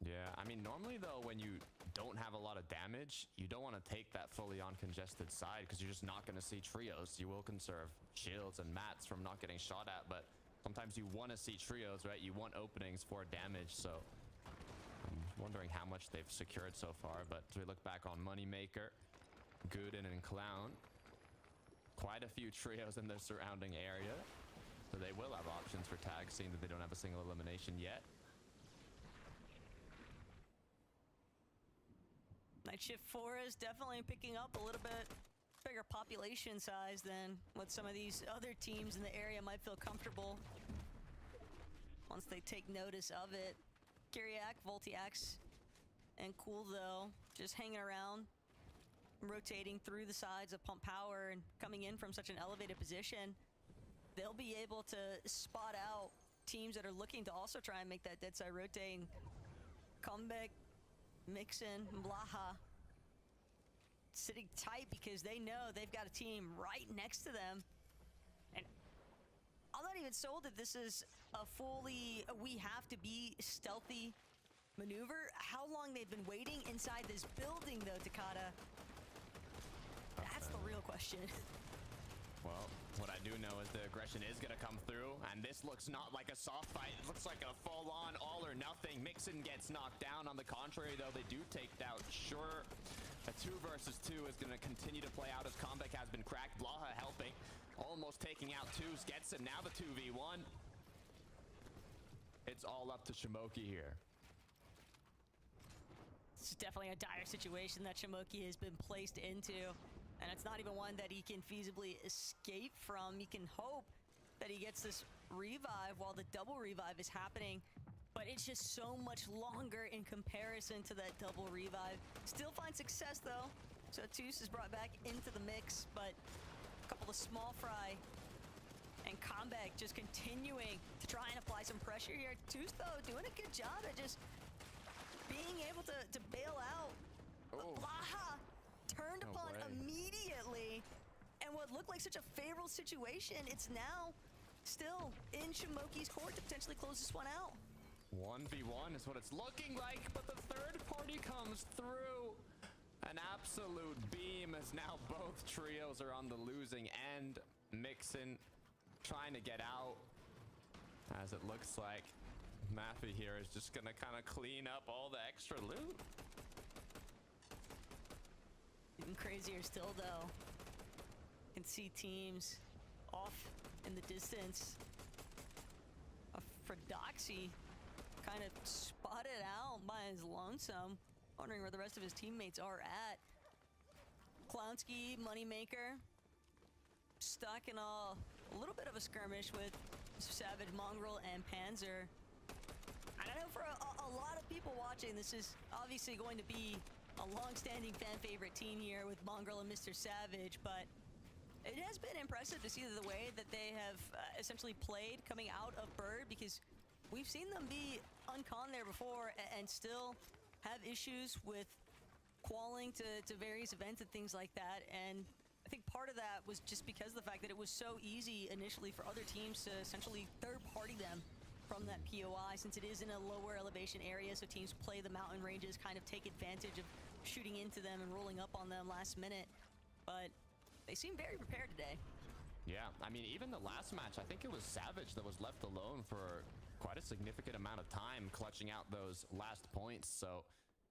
Yeah, I mean, normally though, when you don't have a lot of damage, you don't want to take that fully uncongested side because you're just not going to see trios. You will conserve shields and mats from not getting shot at, but sometimes you want to see trios, right? You want openings for damage, so I'm wondering how much they've secured so far. But as we look back on Moneymaker, Gooden, and Clown, quite a few trios in the surrounding area, so they will have options for tags, seeing that they don't have a single elimination yet. Night Shift 4 is definitely picking up a little bit bigger population size than what some of these other teams in the area might feel comfortable once they take notice of it. Kyriak, Voltiax, and Cool, though, just hanging around, rotating through the sides of Pump Power and coming in from such an elevated position. They'll be able to spot out teams that are looking to also try and make that dead side rotating. Comeback, Mixon, Blaha sitting tight because they know they've got a team right next to them. And I'm not even sold that this is a fully we have to be stealthy maneuver. How long they've been waiting inside this building though, Takata? That's the real question. Well, what I do know is the aggression is going to come through, and this looks not like a soft fight. It looks like a full-on all or nothing. Mixon gets knocked down. On the contrary, though, they do take out. Sure, a 2 versus 2 is going to continue to play out as Comeback has been cracked. Blaha helping, almost taking out Twos, gets him. Now the 2v1. It's all up to Shimoki here. It's definitely a dire situation that Shimoki has been placed into. And it's not even one that he can feasibly escape from. He can hope that he gets this revive while the double revive is happening. But it's just so much longer in comparison to that double revive. Still finds success though. So Toos is brought back into the mix, but a couple of small fry and Comeback just continuing to try and apply some pressure here. Toos though doing a good job at just being able to bail out. Oh. Blaha turned upon immediately, and what looked like such a favorable situation, it's now still in Shimoki's court to potentially close this one out. 1v1 is what it's looking like, but the third party comes through. An absolute beam as now both trios are on the losing end. Mixon trying to get out, as it looks like Maffey here is just gonna kind of clean up all the extra loot. Even crazier still though, you can see teams off in the distance. Fredoxy kind of spotted out by his lonesome, wondering where the rest of his teammates are at. Clownski, Moneymaker, stuck in a little bit of a skirmish with Savage, Mongrel, and Panzer. And I know for a lot of people watching, this is obviously going to be a long-standing fan favorite team here with Mongrel and Mr. Savage, but it has been impressive to see the way that they have essentially played coming out of Bird, because we've seen them be uncon there before and still have issues with qualling to various events and things like that. And I think part of that was just because of the fact that it was so easy initially for other teams to essentially third-party them from that POI, since it is in a lower elevation area, so teams play the mountain ranges, kind of take advantage of shooting into them and rolling up on them last minute. But they seem very prepared today. Yeah, I mean, even the last match, I think it was Savage that was left alone for quite a significant amount of time, clutching out those last points. So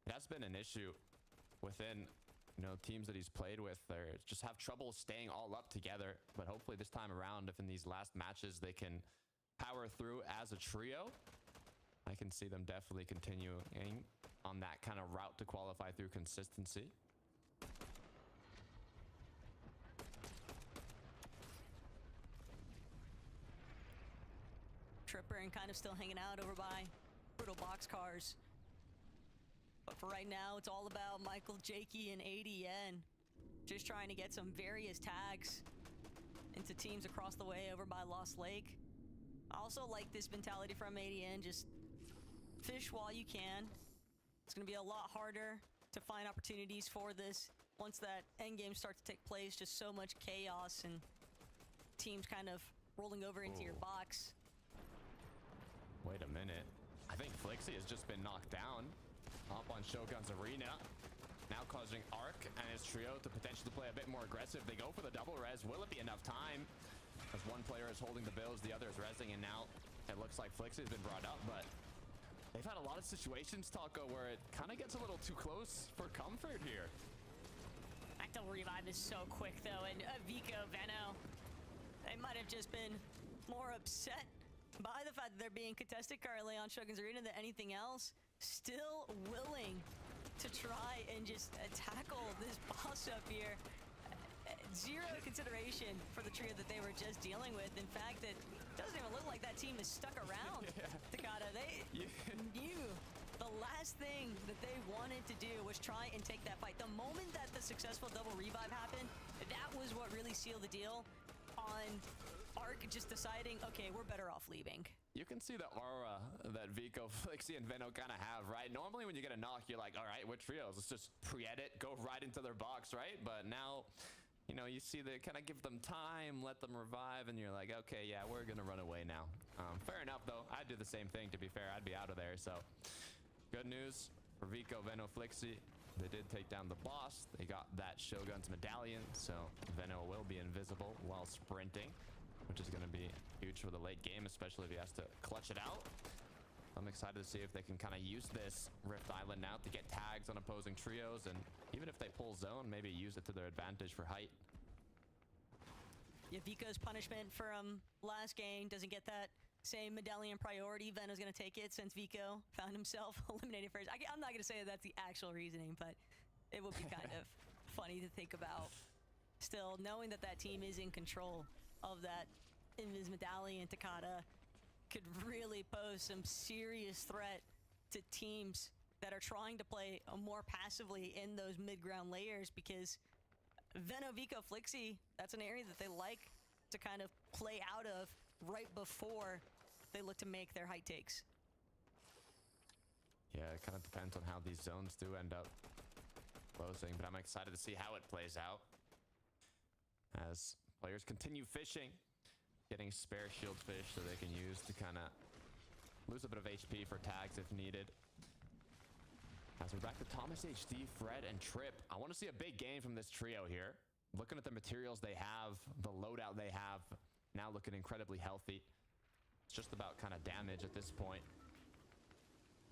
it has been an issue within, you know, teams that he's played with. They just have trouble staying all up together. But hopefully this time around, if in these last matches they can power through as a trio, I can see them definitely continuing on that kind of route to qualify through consistency. Tripper and kind of still hanging out over by Brutal Boxcars. But for right now, it's all about Michael, Jakey, and ADN. Just trying to get some various tags into teams across the way over by Lost Lake. I also like this mentality from ADN, just fish while you can. It's going to be a lot harder to find opportunities for this once that endgame starts to take place. Just so much chaos and teams kind of rolling over into your box. Wait a minute. I think Flixie has just been knocked down up on Shogun's arena, now causing Arc and his trio to potentially play a bit more aggressive. They go for the double res. Will it be enough time? As one player is holding the bills, the other is resing, and now it looks like Flixie has been brought up, but they've had a lot of situations, Taco, where it kind of gets a little too close for comfort here. That double revive is so quick though, and Vico, Veno, they might have just been more upset by the fact that they're being contested currently on Shogun's arena than anything else. Still willing to try and just tackle this boss up here. Zero consideration for the trio that they were just dealing with. In fact, it doesn't even look like that team is stuck around. Takata, they knew the last thing that they wanted to do was try and take that fight. The moment that the successful double revive happened, that was what really sealed the deal on Arc just deciding, okay, we're better off leaving. You can see the aura that Vico, Flixie, and Veno kind of have, right? Normally when you get a knock, you're like, all right, what trios? Let's just pre-edit, go right into their box, right? But now, you know, you see they kind of give them time, let them revive, and you're like, okay, yeah, we're going to run away now. Fair enough, though. I'd do the same thing, to be fair. I'd be out of there. So good news for Vico, Veno, Flixie. They did take down the boss. They got that Shogun's medallion, so Veno will be invisible while sprinting, which is going to be huge for the late game, especially if he has to clutch it out. I'm excited to see if they can kind of use this Rift Island now to get tags on opposing trios, and even if they pull zone, maybe use it to their advantage for height. Yeah, Vico's punishment from last game doesn't get that same medallion priority. Veno's going to take it since Vico found himself eliminated first. I'm not going to say that that's the actual reasoning, but it would be kind of funny to think about. Still, knowing that that team is in control of that Invis medallion, Takata could really pose some serious threat to teams that are trying to play more passively in those mid-ground layers, because Veno, Vico, Flixie, that's an area that they like to kind of play out of right before they look to make their height takes. Yeah, it kind of depends on how these zones do end up closing, but I'm excited to see how it plays out as players continue fishing, getting spare shield fish so they can use to kind of lose a bit of HP for tags if needed. As we're back to Thomas HD, Fred, and Trip. I want to see a big game from this trio here. Looking at the materials they have, the loadout they have, now looking incredibly healthy. It's just about kind of damage at this point.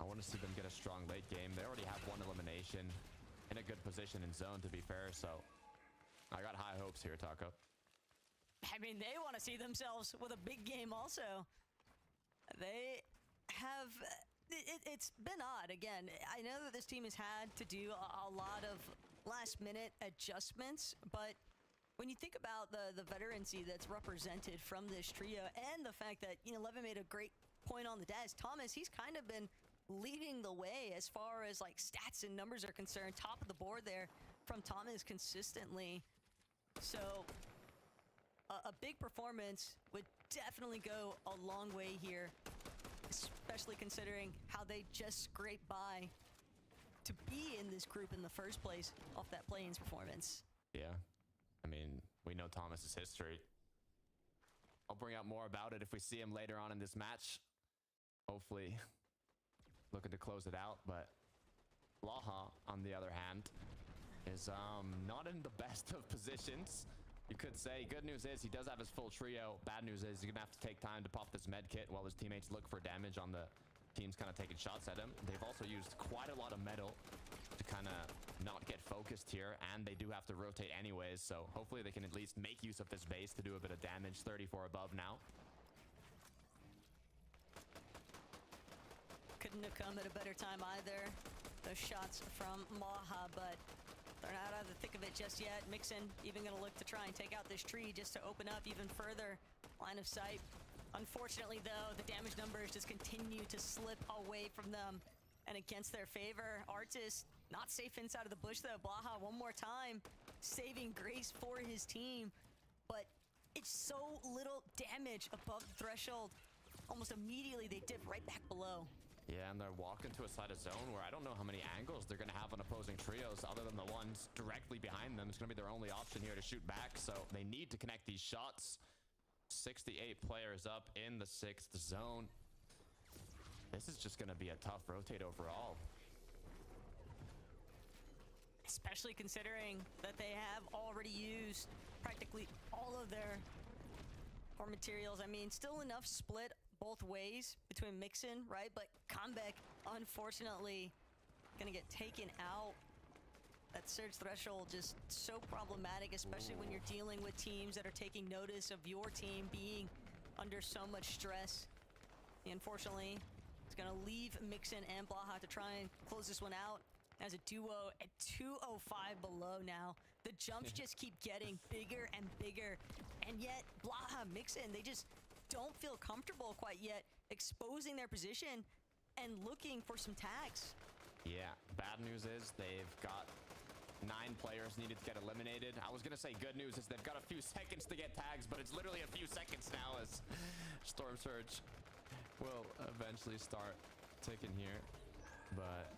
I want to see them get a strong late game. They already have one elimination in a good position in zone, to be fair, so I got high hopes here, Taco. I mean, they want to see themselves with a big game also. They have... It's been odd. Again, I know that this team has had to do a lot of last-minute adjustments, but when you think about the veterancy that's represented from this trio and the fact that, you know, Levin made a great point on the desk, Thomas, he's kind of been leading the way as far as, like, stats and numbers are concerned. Top of the board there from Thomas consistently. So a big performance would definitely go a long way here, especially considering how they just scraped by to be in this group in the first place off that play-ins performance. Yeah, I mean, we know Thomas's history. I'll bring out more about it if we see him later on in this match. Hopefully looking to close it out, but Blaha, on the other hand, is not in the best of positions, you could say. Good news is he does have his full trio. Bad news is he's gonna have to take time to pop this med kit while his teammates look for damage on the teams kind of taking shots at him. They've also used quite a lot of metal to kind of not get focused here, and they do have to rotate anyways, so hopefully they can at least make use of this base to do a bit of damage. 34 above now. Couldn't have come at a better time either. Those shots from Maha, but they're not out of the thick of it just yet. Mixon even going to look to try and take out this tree just to open up even further line of sight. Unfortunately, though, the damage numbers just continue to slip away from them and against their favor. Artis not safe inside of the bush, though. Blaha one more time saving grace for his team, but it's so little damage above the threshold. Almost immediately, they dip right back below. Yeah, and they're walking to a side of zone where I don't know how many angles they're going to have on opposing trios other than the ones directly behind them. It's going to be their only option here to shoot back, so they need to connect these shots. 68 players up in the 6th zone. This is just going to be a tough rotate overall. Especially considering that they have already used practically all of their core materials. I mean, still enough split both ways between Mixon, right? But Comeback, unfortunately, gonna get taken out. That surge threshold just so problematic, especially when you're dealing with teams that are taking notice of your team being under so much stress. Unfortunately, it's gonna leave Mixon and Blaha to try and close this one out as a duo at 205 below now. The jumps just keep getting bigger and bigger, and yet Blaha, Mixon, they just don't feel comfortable quite yet exposing their position and looking for some tags. Yeah, bad news is they've got 9 players needed to get eliminated. I was gonna say good news is they've got a few seconds to get tags, but it's literally a few seconds now as Storm Surge will eventually start ticking here, but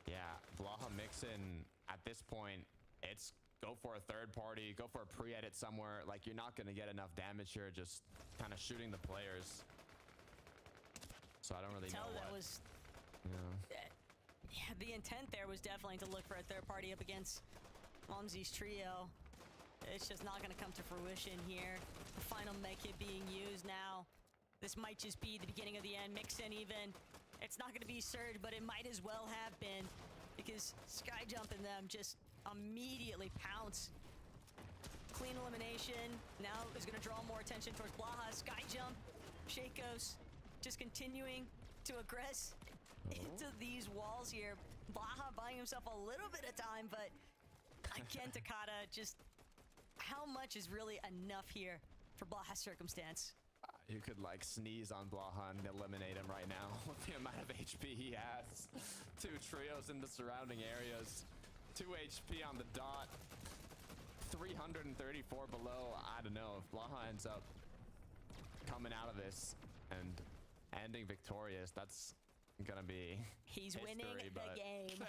yeah, Blaha Mixin at this point, it's go for a third party, go for a pre-edit somewhere. Like, you're not going to get enough damage here just kind of shooting the players. So I don't really know that what. was Yeah. yeah, the intent there was definitely to look for a third party up against Momsy's trio. It's just not going to come to fruition here. The final med kit being used now. This might just be the beginning of the end. Mixin even. It's not going to be Surge, but it might as well have been, because Skyjump and them just immediately pounce. Clean elimination. Now is going to draw more attention towards Blaha. Skyjump. Shakos just continuing to aggress into these walls here. Blaha buying himself a little bit of time, but again, Takada, just how much is really enough here for Blaha's circumstance? You could like sneeze on Blaha and eliminate him right now with the amount of HP he has. 2 trios in the surrounding areas. 2 HP on the dot. 334 below. I don't know if Blaha ends up coming out of this and ending victorious. That's gonna be He's history, winning the but game.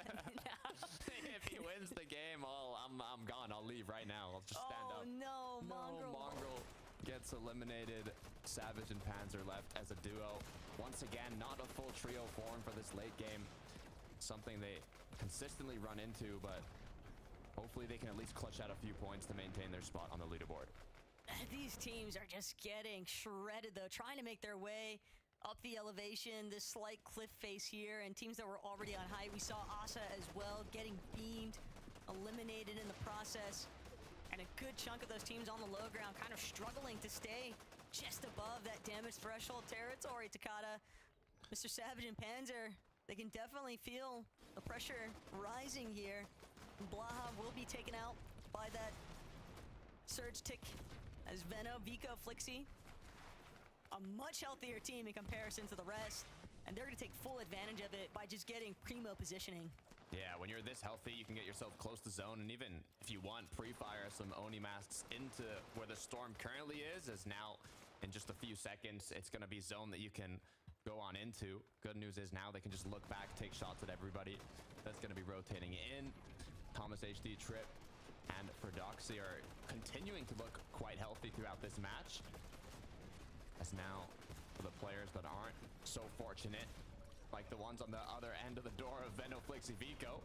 if he wins the game, I'm gone. I'll leave right now. I'll just stand up. Oh no, Mongrel. Mongrel gets eliminated. Savage and Panzer left as a duo. Once again, not a full trio form for this late game. Something they consistently run into, but hopefully they can at least clutch out a few points to maintain their spot on the leaderboard. These teams are just getting shredded, though, trying to make their way up the elevation, this slight cliff face here, and teams that were already on height. We saw Asa as well getting beamed, eliminated in the process, and a good chunk of those teams on the low ground kind of struggling to stay just above that damage threshold territory. Takada, Mr. Savage and Panzer, they can definitely feel the pressure rising here. Blaha will be taken out by that surge tick as Veno, Vico, Flixie, a much healthier team in comparison to the rest, and they're going to take full advantage of it by just getting primo positioning. Yeah, when you're this healthy, you can get yourself close to zone, and even if you want, pre-fire some Oni masks into where the storm currently is, as now in just a few seconds, it's going to be zone that you can go on into. Good news is now they can just look back, take shots at everybody that's going to be rotating in. Thomas HD, Trip, and Prodoxy are continuing to look quite healthy throughout this match. As now, for the players that aren't so fortunate, like the ones on the other end of the door of Veno, Flixie, Vico,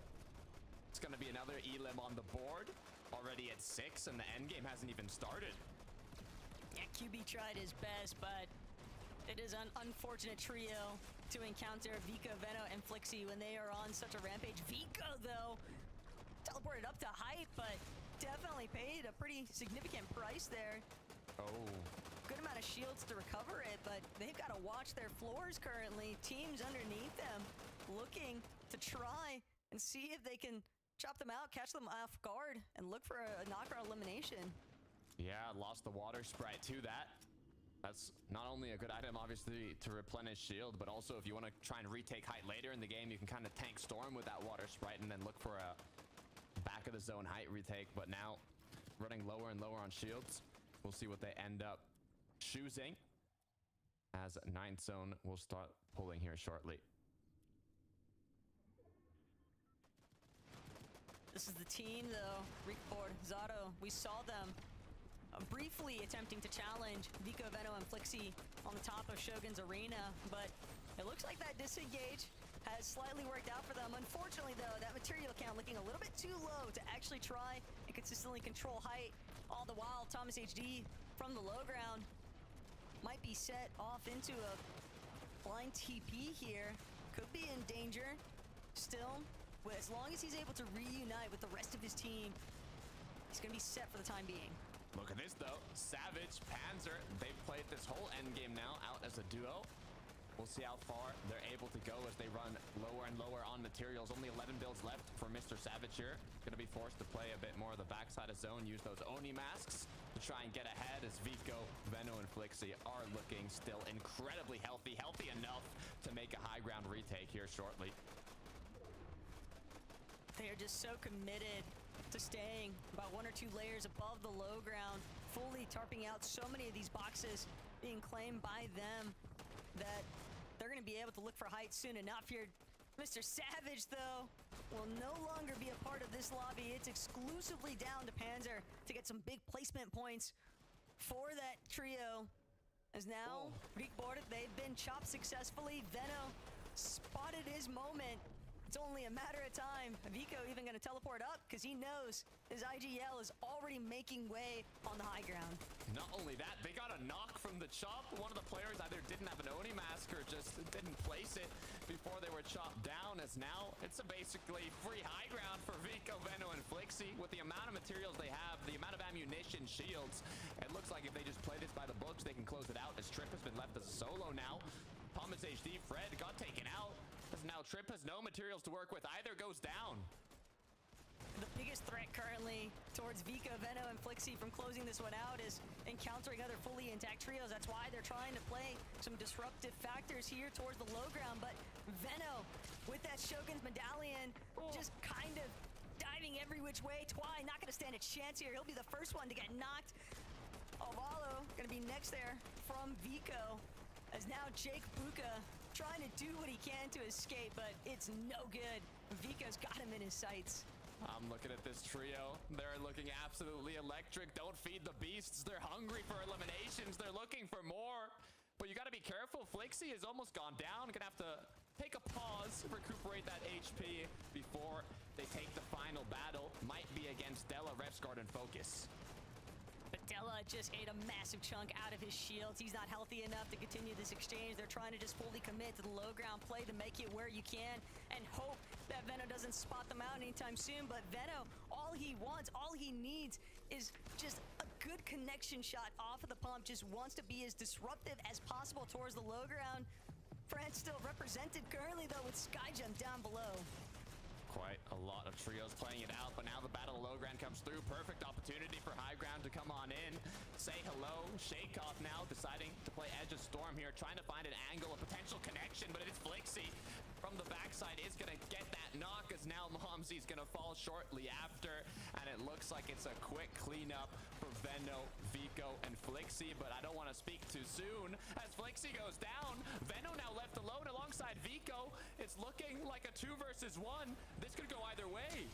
it's going to be another elim on the board, already at 6, and the endgame hasn't even started. Yeah, QB tried his best, but it is an unfortunate trio to encounter Vico, Veno, and Flixie when they are on such a rampage. Vico, though, teleported up to height, but definitely paid a pretty significant price there. Oh. Good amount of shields to recover it, but they've got to watch their floors currently. Teams underneath them looking to try and see if they can chop them out, catch them off guard, and look for a knockout elimination. Yeah, lost the water sprite to that. That's not only a good item, obviously, to replenish shield, but also if you want to try and retake height later in the game, you can kind of tank storm with that water sprite and then look for a back of the zone height retake. But now running lower and lower on shields, we'll see what they end up choosing, as 9th zone will start pulling here shortly. This is the team, though. Reekboard, Zato, we saw them briefly attempting to challenge Vico, Veno, and Flixie on the top of Shogun's arena, but it looks like that disengage has slightly worked out for them. Unfortunately, though, that material count looking a little bit too low to actually try and consistently control height. All the while, Thomas HD from the low ground might be set off into a blind TP here. Could be in danger. Still, as long as he's able to reunite with the rest of his team, he's going to be set for the time being. Look at this, though. Savage, Panzer, they've played this whole endgame now out as a duo. We'll see how far they're able to go as they run lower and lower on materials. Only 11 builds left for Mr. Savage here. Going to be forced to play a bit more of the backside of zone, use those Oni masks to try and get ahead, as Vico, Veno, and Flixie are looking still incredibly healthy enough to make a high ground retake here shortly. They are just so committed to staying about 1 or 2 layers above the low ground, fully tarping out so many of these boxes being claimed by them, that they're going to be able to look for height soon enough here. Mr. Savage, though, will no longer be a part of this lobby. It's exclusively down to Panzer to get some big placement points for that trio. As now, Greek board, they've been chopped successfully. Veno spotted his moment. It's only a matter of time. Vico even going to teleport up because he knows his IGL is already making way on the high ground. Not only that, they got a knock from the chop. One of the players either didn't have an Oni mask or just didn't place it before they were chopped down, as now it's a basically free high ground for Vico, Veno, and Flixie. With the amount of materials they have, the amount of ammunition, shields, it looks like if they just play this by the books, they can close it out, as Trip has been left as a solo now. Pumice HD, Fred got taken out, as now Trip has no materials to work with. Either goes down. The biggest threat currently towards Vico, Veno, and Flixie from closing this one out is encountering other fully intact trios. That's why they're trying to play some disruptive factors here towards the low ground. But Veno, with that Shogun's medallion, just kind of diving every which way. Twy not going to stand a chance here. He'll be the first one to get knocked. Ovalo going to be next there from Vico. As now Jake Buka trying to do what he can to escape, but it's no good. Vico's got him in his sights. I'm looking at this trio. They're looking absolutely electric. Don't feed the beasts. They're hungry for eliminations. They're looking for more. But you got to be careful. Flixie has almost gone down. Gonna have to take a pause, recuperate that HP before they take the final battle. Might be against Della, Refsguard, and Focus. But Della just ate a massive chunk out of his shields. He's not healthy enough to continue this exchange. They're trying to just fully commit to the low ground play to make it where you can and hope that Veno doesn't spot them out anytime soon. But Veno, all he wants, all he needs is just a good connection shot off of the pump. Just wants to be as disruptive as possible towards the low ground. France still represented currently, though, with Skyjump down below. Quite a lot of trios playing it out, but now the battle of low ground comes through. Perfect opportunity for high ground to come on in, say hello. Shakeoff now deciding to play Edge of Storm here, trying to find an angle, a potential connection, but it is Flixie from the backside is gonna get that knock, as now Momsy's gonna fall shortly after, and it looks like it's a quick cleanup for Veno, Vico, and Flixie, but I don't want to speak too soon as Flixie goes down. Veno now left alone alongside Vico. It's looking like a 2 versus 1. This could go either way.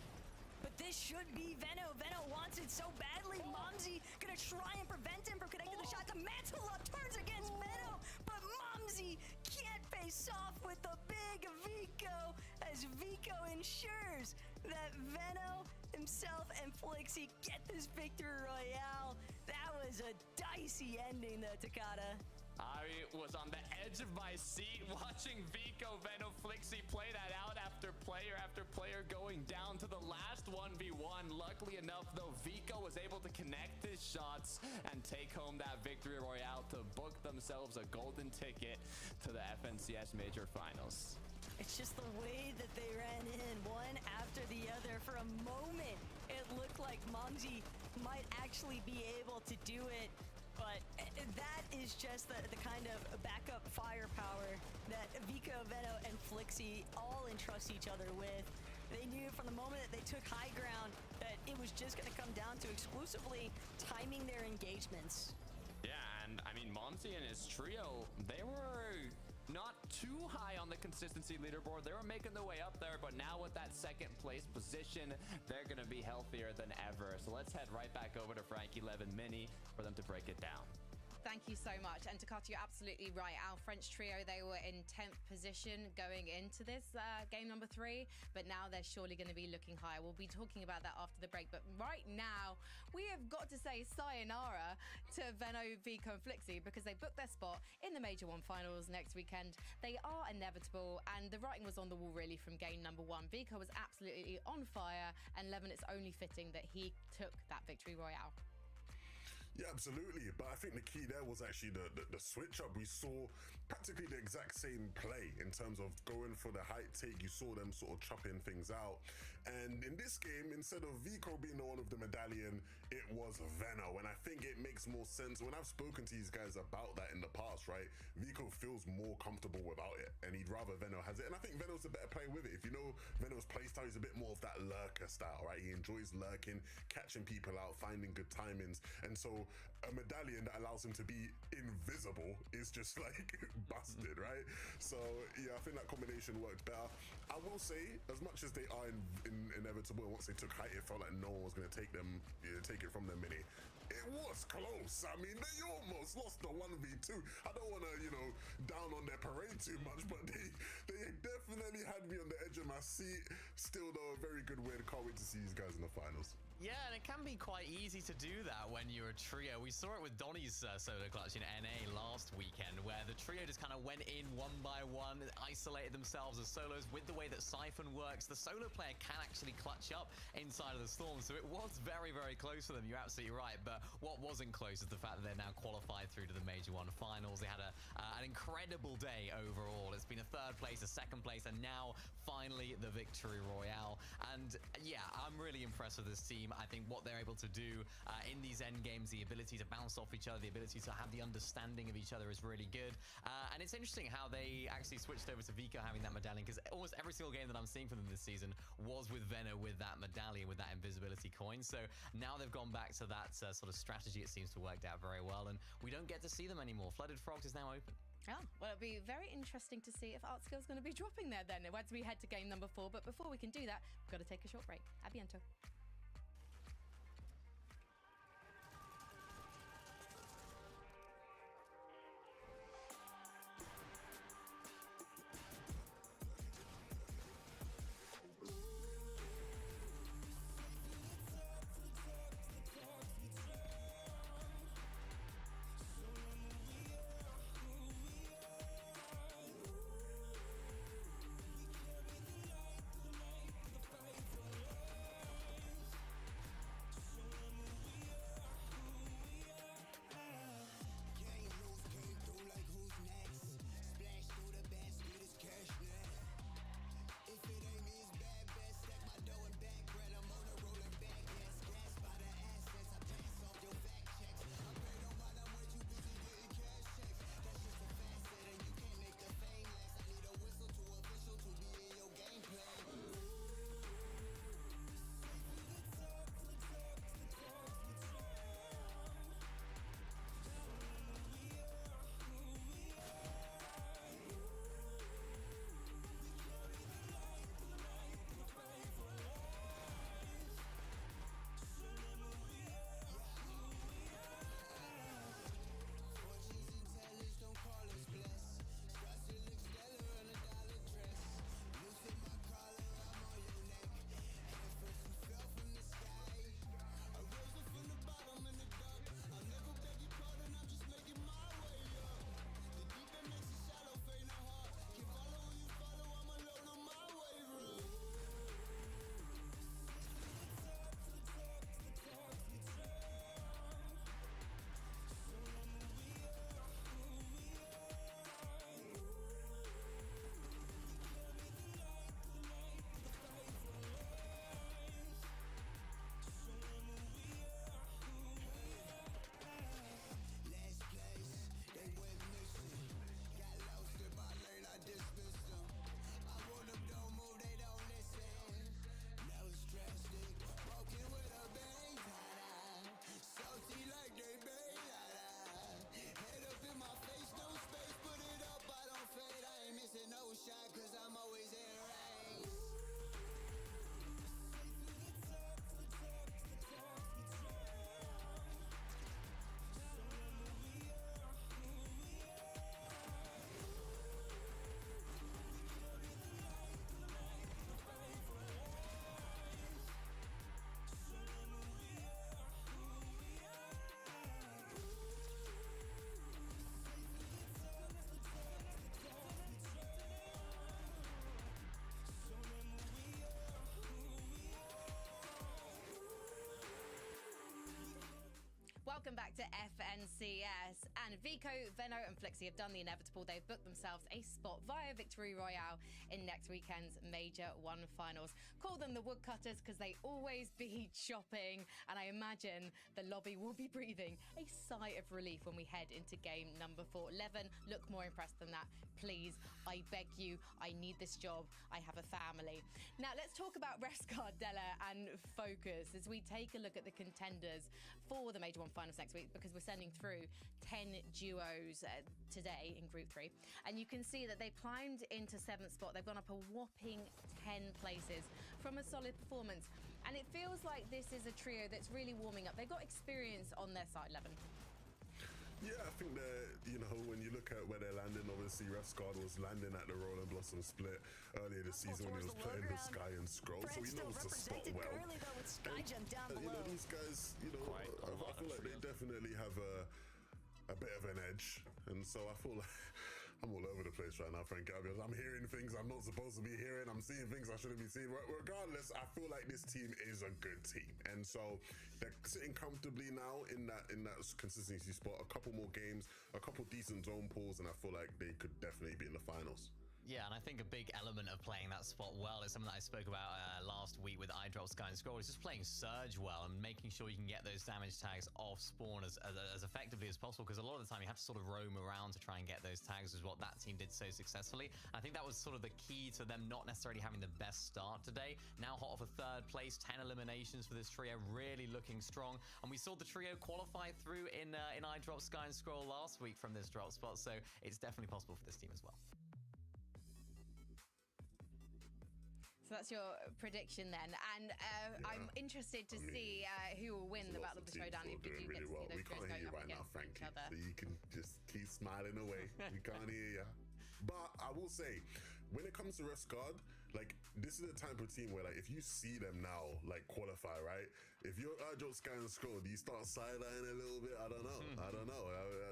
But this should be Veno. Veno wants it so badly. Momsy gonna try and prevent him from connecting the shot. The mantle up turns against Veno, but Momsy can't face off with the big Vico, as Vico ensures that Veno himself and Flixie get this victory royale. That was a dicey ending, though, Takata. I was on the edge of my seat watching Vico, Veno, Flixie play that out after player going down to the last 1v1. Luckily enough, though, Vico was able to connect his shots and take home that victory royale to book themselves a golden ticket to the FNCS Major Finals. It's just the way that they ran in one after the other. For a moment, it looked like Momsy might actually be able to do it. But that is just the kind of backup firepower that Vico, Veno, and Flixie all entrust each other with. They knew from the moment that they took high ground that it was just going to come down to exclusively timing their engagements. Yeah, and I mean, Momsy and his trio, they were not too high on the consistency leaderboard. They were making their way up there, but now with that second place position, they're going to be healthier than ever. So let's head right back over to Frankie Levin Mini for them to break it down. Thank you so much. And Takata, you're absolutely right. Our French trio, they were in 10th position going into this game number 3, but now they're surely going to be looking higher. We'll be talking about that after the break. But right now, we have got to say sayonara to Veno, Vico, and Flixie because they booked their spot in the Major 1 finals next weekend. They are inevitable, and the writing was on the wall really from game number 1. Vico was absolutely on fire, and Levin, it's only fitting that he took that victory royale. Yeah, absolutely. But I think the key there was actually the switch up. We saw practically the exact same play in terms of going for the height take. You saw them sort of chopping things out. And in this game, instead of Vico being the one with the medallion, it was Veno. And I think it makes more sense. When I've spoken to these guys about that in the past, right, Vico feels more comfortable without it, and he'd rather Veno has it. And I think Veno's a better player with it. If you know Veno's playstyle, he's a bit more of that lurker style, right? He enjoys lurking, catching people out, finding good timings. And so a medallion that allows him to be invisible is just like busted, right? So yeah, I think that combination worked better. I will say, as much as they are inevitable, once they took height, it felt like no one was going to take it from them mini. It was close. I mean, they almost lost the 1v2. I don't want to, you know, down on their parade too much, but they definitely had me on the edge of my seat. Still though, a very good win. Can't wait to see these guys in the finals. Yeah, and it can be quite easy to do that when you're a trio. We saw it with Donnie's solo clutch in NA last weekend, where the trio just kind of went in one by one, isolated themselves as solos. With the way that Siphon works, the solo player can actually clutch up inside of the Storm, so it was very, very close for them. You're absolutely right, but what wasn't close is the fact that they're now qualified through to the Major 1 finals. They had an incredible day overall. It's been a third place, a second place, and now finally the victory royale. And yeah, I'm really impressed with this team. I think what they're able to do in these end games, the ability to bounce off each other, the ability to have the understanding of each other is really good. And it's interesting how they actually switched over to Vico having that medallion, because almost every single game that I'm seeing from them this season was with Veno with that medallion, with that invisibility coin. So now they've gone back to that sort of strategy. It seems to have worked out very well, and we don't get to see them anymore. Flooded Frogs is now open. Oh, well, it'll be very interesting to see if Artskill's going to be dropping there then as we head to game number 4. But before we can do that, we've got to take a short break. A biento. Welcome back to FNCS. And Vico, Venno, and Flixie have done the inevitable. They've booked themselves a spot via Victory Royale in next weekend's Major 1 finals. Call them the woodcutters because they always be chopping. And I imagine the lobby will be breathing a sigh of relief when we head into game number 4. Levin, look more impressed than that. Please, I beg you. I need this job. I have a family. Now, let's talk about Rescard, Della, and Focus as we take a look at the contenders for the Major 1 finals next week, because we're sending through 10 duos today in Group 3. And you can see that they climbed into 7th spot. They've gone up a whopping 10 places from a solid performance. And it feels like this is a trio that's really warming up. They've got experience on their side, Levin. Yeah, I think that, you know, when you look at where they're landing, obviously Rescard was landing at the Roll and Blossom split earlier this season when he was putting the Sky and Scroll, so he knows the spot well. Early, though, with Sky Jump down below. You know, these guys, you know, I feel like they definitely have a bit of an edge, and so I feel like I'm all over the place right now, Frankie. I'm hearing things I'm not supposed to be hearing. I'm seeing things I shouldn't be seeing. Regardless, I feel like this team is a good team, and so they're sitting comfortably now in that consistency spot. A couple more games, a couple decent zone pulls, and I feel like they could definitely be in the finals. Yeah, and I think a big element of playing that spot well is something that I spoke about last week with iDrop, Sky, and Scroll. Is just playing Surge well and making sure you can get those damage tags off spawn as effectively as possible, because a lot of the time you have to sort of roam around to try and get those tags, is what that team did so successfully. And I think that was sort of the key to them not necessarily having the best start today. Now hot off a 3rd place, 10 eliminations for this trio, really looking strong. And we saw the trio qualify through in iDrop, Sky, and Scroll last week from this drop spot, so it's definitely possible for this team as well. So that's your prediction then, and I'm interested to see who will win the Battle of the Showdown if you do get to see those we can't hear you right now, Frankie, so you can just keep smiling away. We can't hear you. But I will say, when it comes to Rescard, like, this is the type of team where, like, if you see them now, like, qualify, right? If you're iDrop, Sky, and Scroll, do you start side-eyeing a little bit? I don't know. I don't know.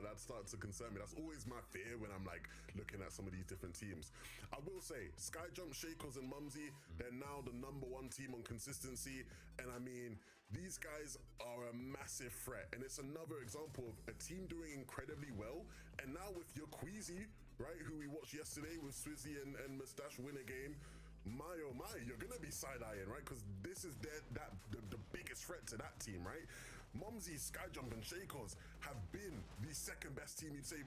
That starts to concern me. That's always my fear when I'm, like, looking at some of these different teams. I will say, Sky Jump, Shakos, and Mumsy, they're now the #1 team on consistency. And, I mean, these guys are a massive threat. And it's another example of a team doing incredibly well. And now with your Queasy, right, who we watched yesterday with Swizzy and Mustache win a game, my oh my, you're gonna be side-eyeing, right? Because this is the biggest threat to that team, right? Mumsy, Skyjump, and Shakos have been the 2nd best team, you'd say.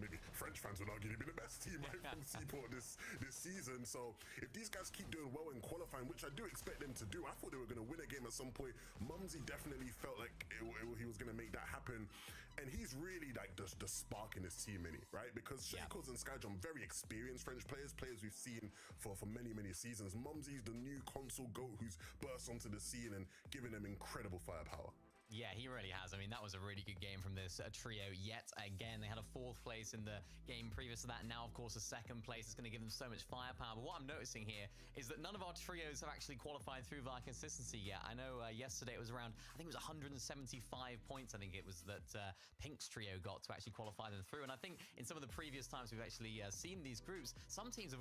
Maybe French fans would argue they've been the best team, right, from Seaport this season. So if these guys keep doing well in qualifying, which I do expect them to do, I thought they were gonna win a game at some point. Mumsy definitely felt like he was gonna make that happen, and he's really like the spark in this team, right? Because Shakos and Skyjump, very experienced French players we've seen for many seasons. Mumsy's the new console GOAT who's burst onto the scene and giving them incredible firepower. Yeah, he really has. I mean, that was a really good game from this trio yet again. They had a 4th place in the game previous to that. And now, of course, a 2nd place is going to give them so much firepower. But what I'm noticing here is that none of our trios have actually qualified through via consistency yet. I know yesterday it was around, I think it was 175 points, I think it was, that Pink's trio got to actually qualify them through. And I think in some of the previous times we've actually seen these groups, some teams have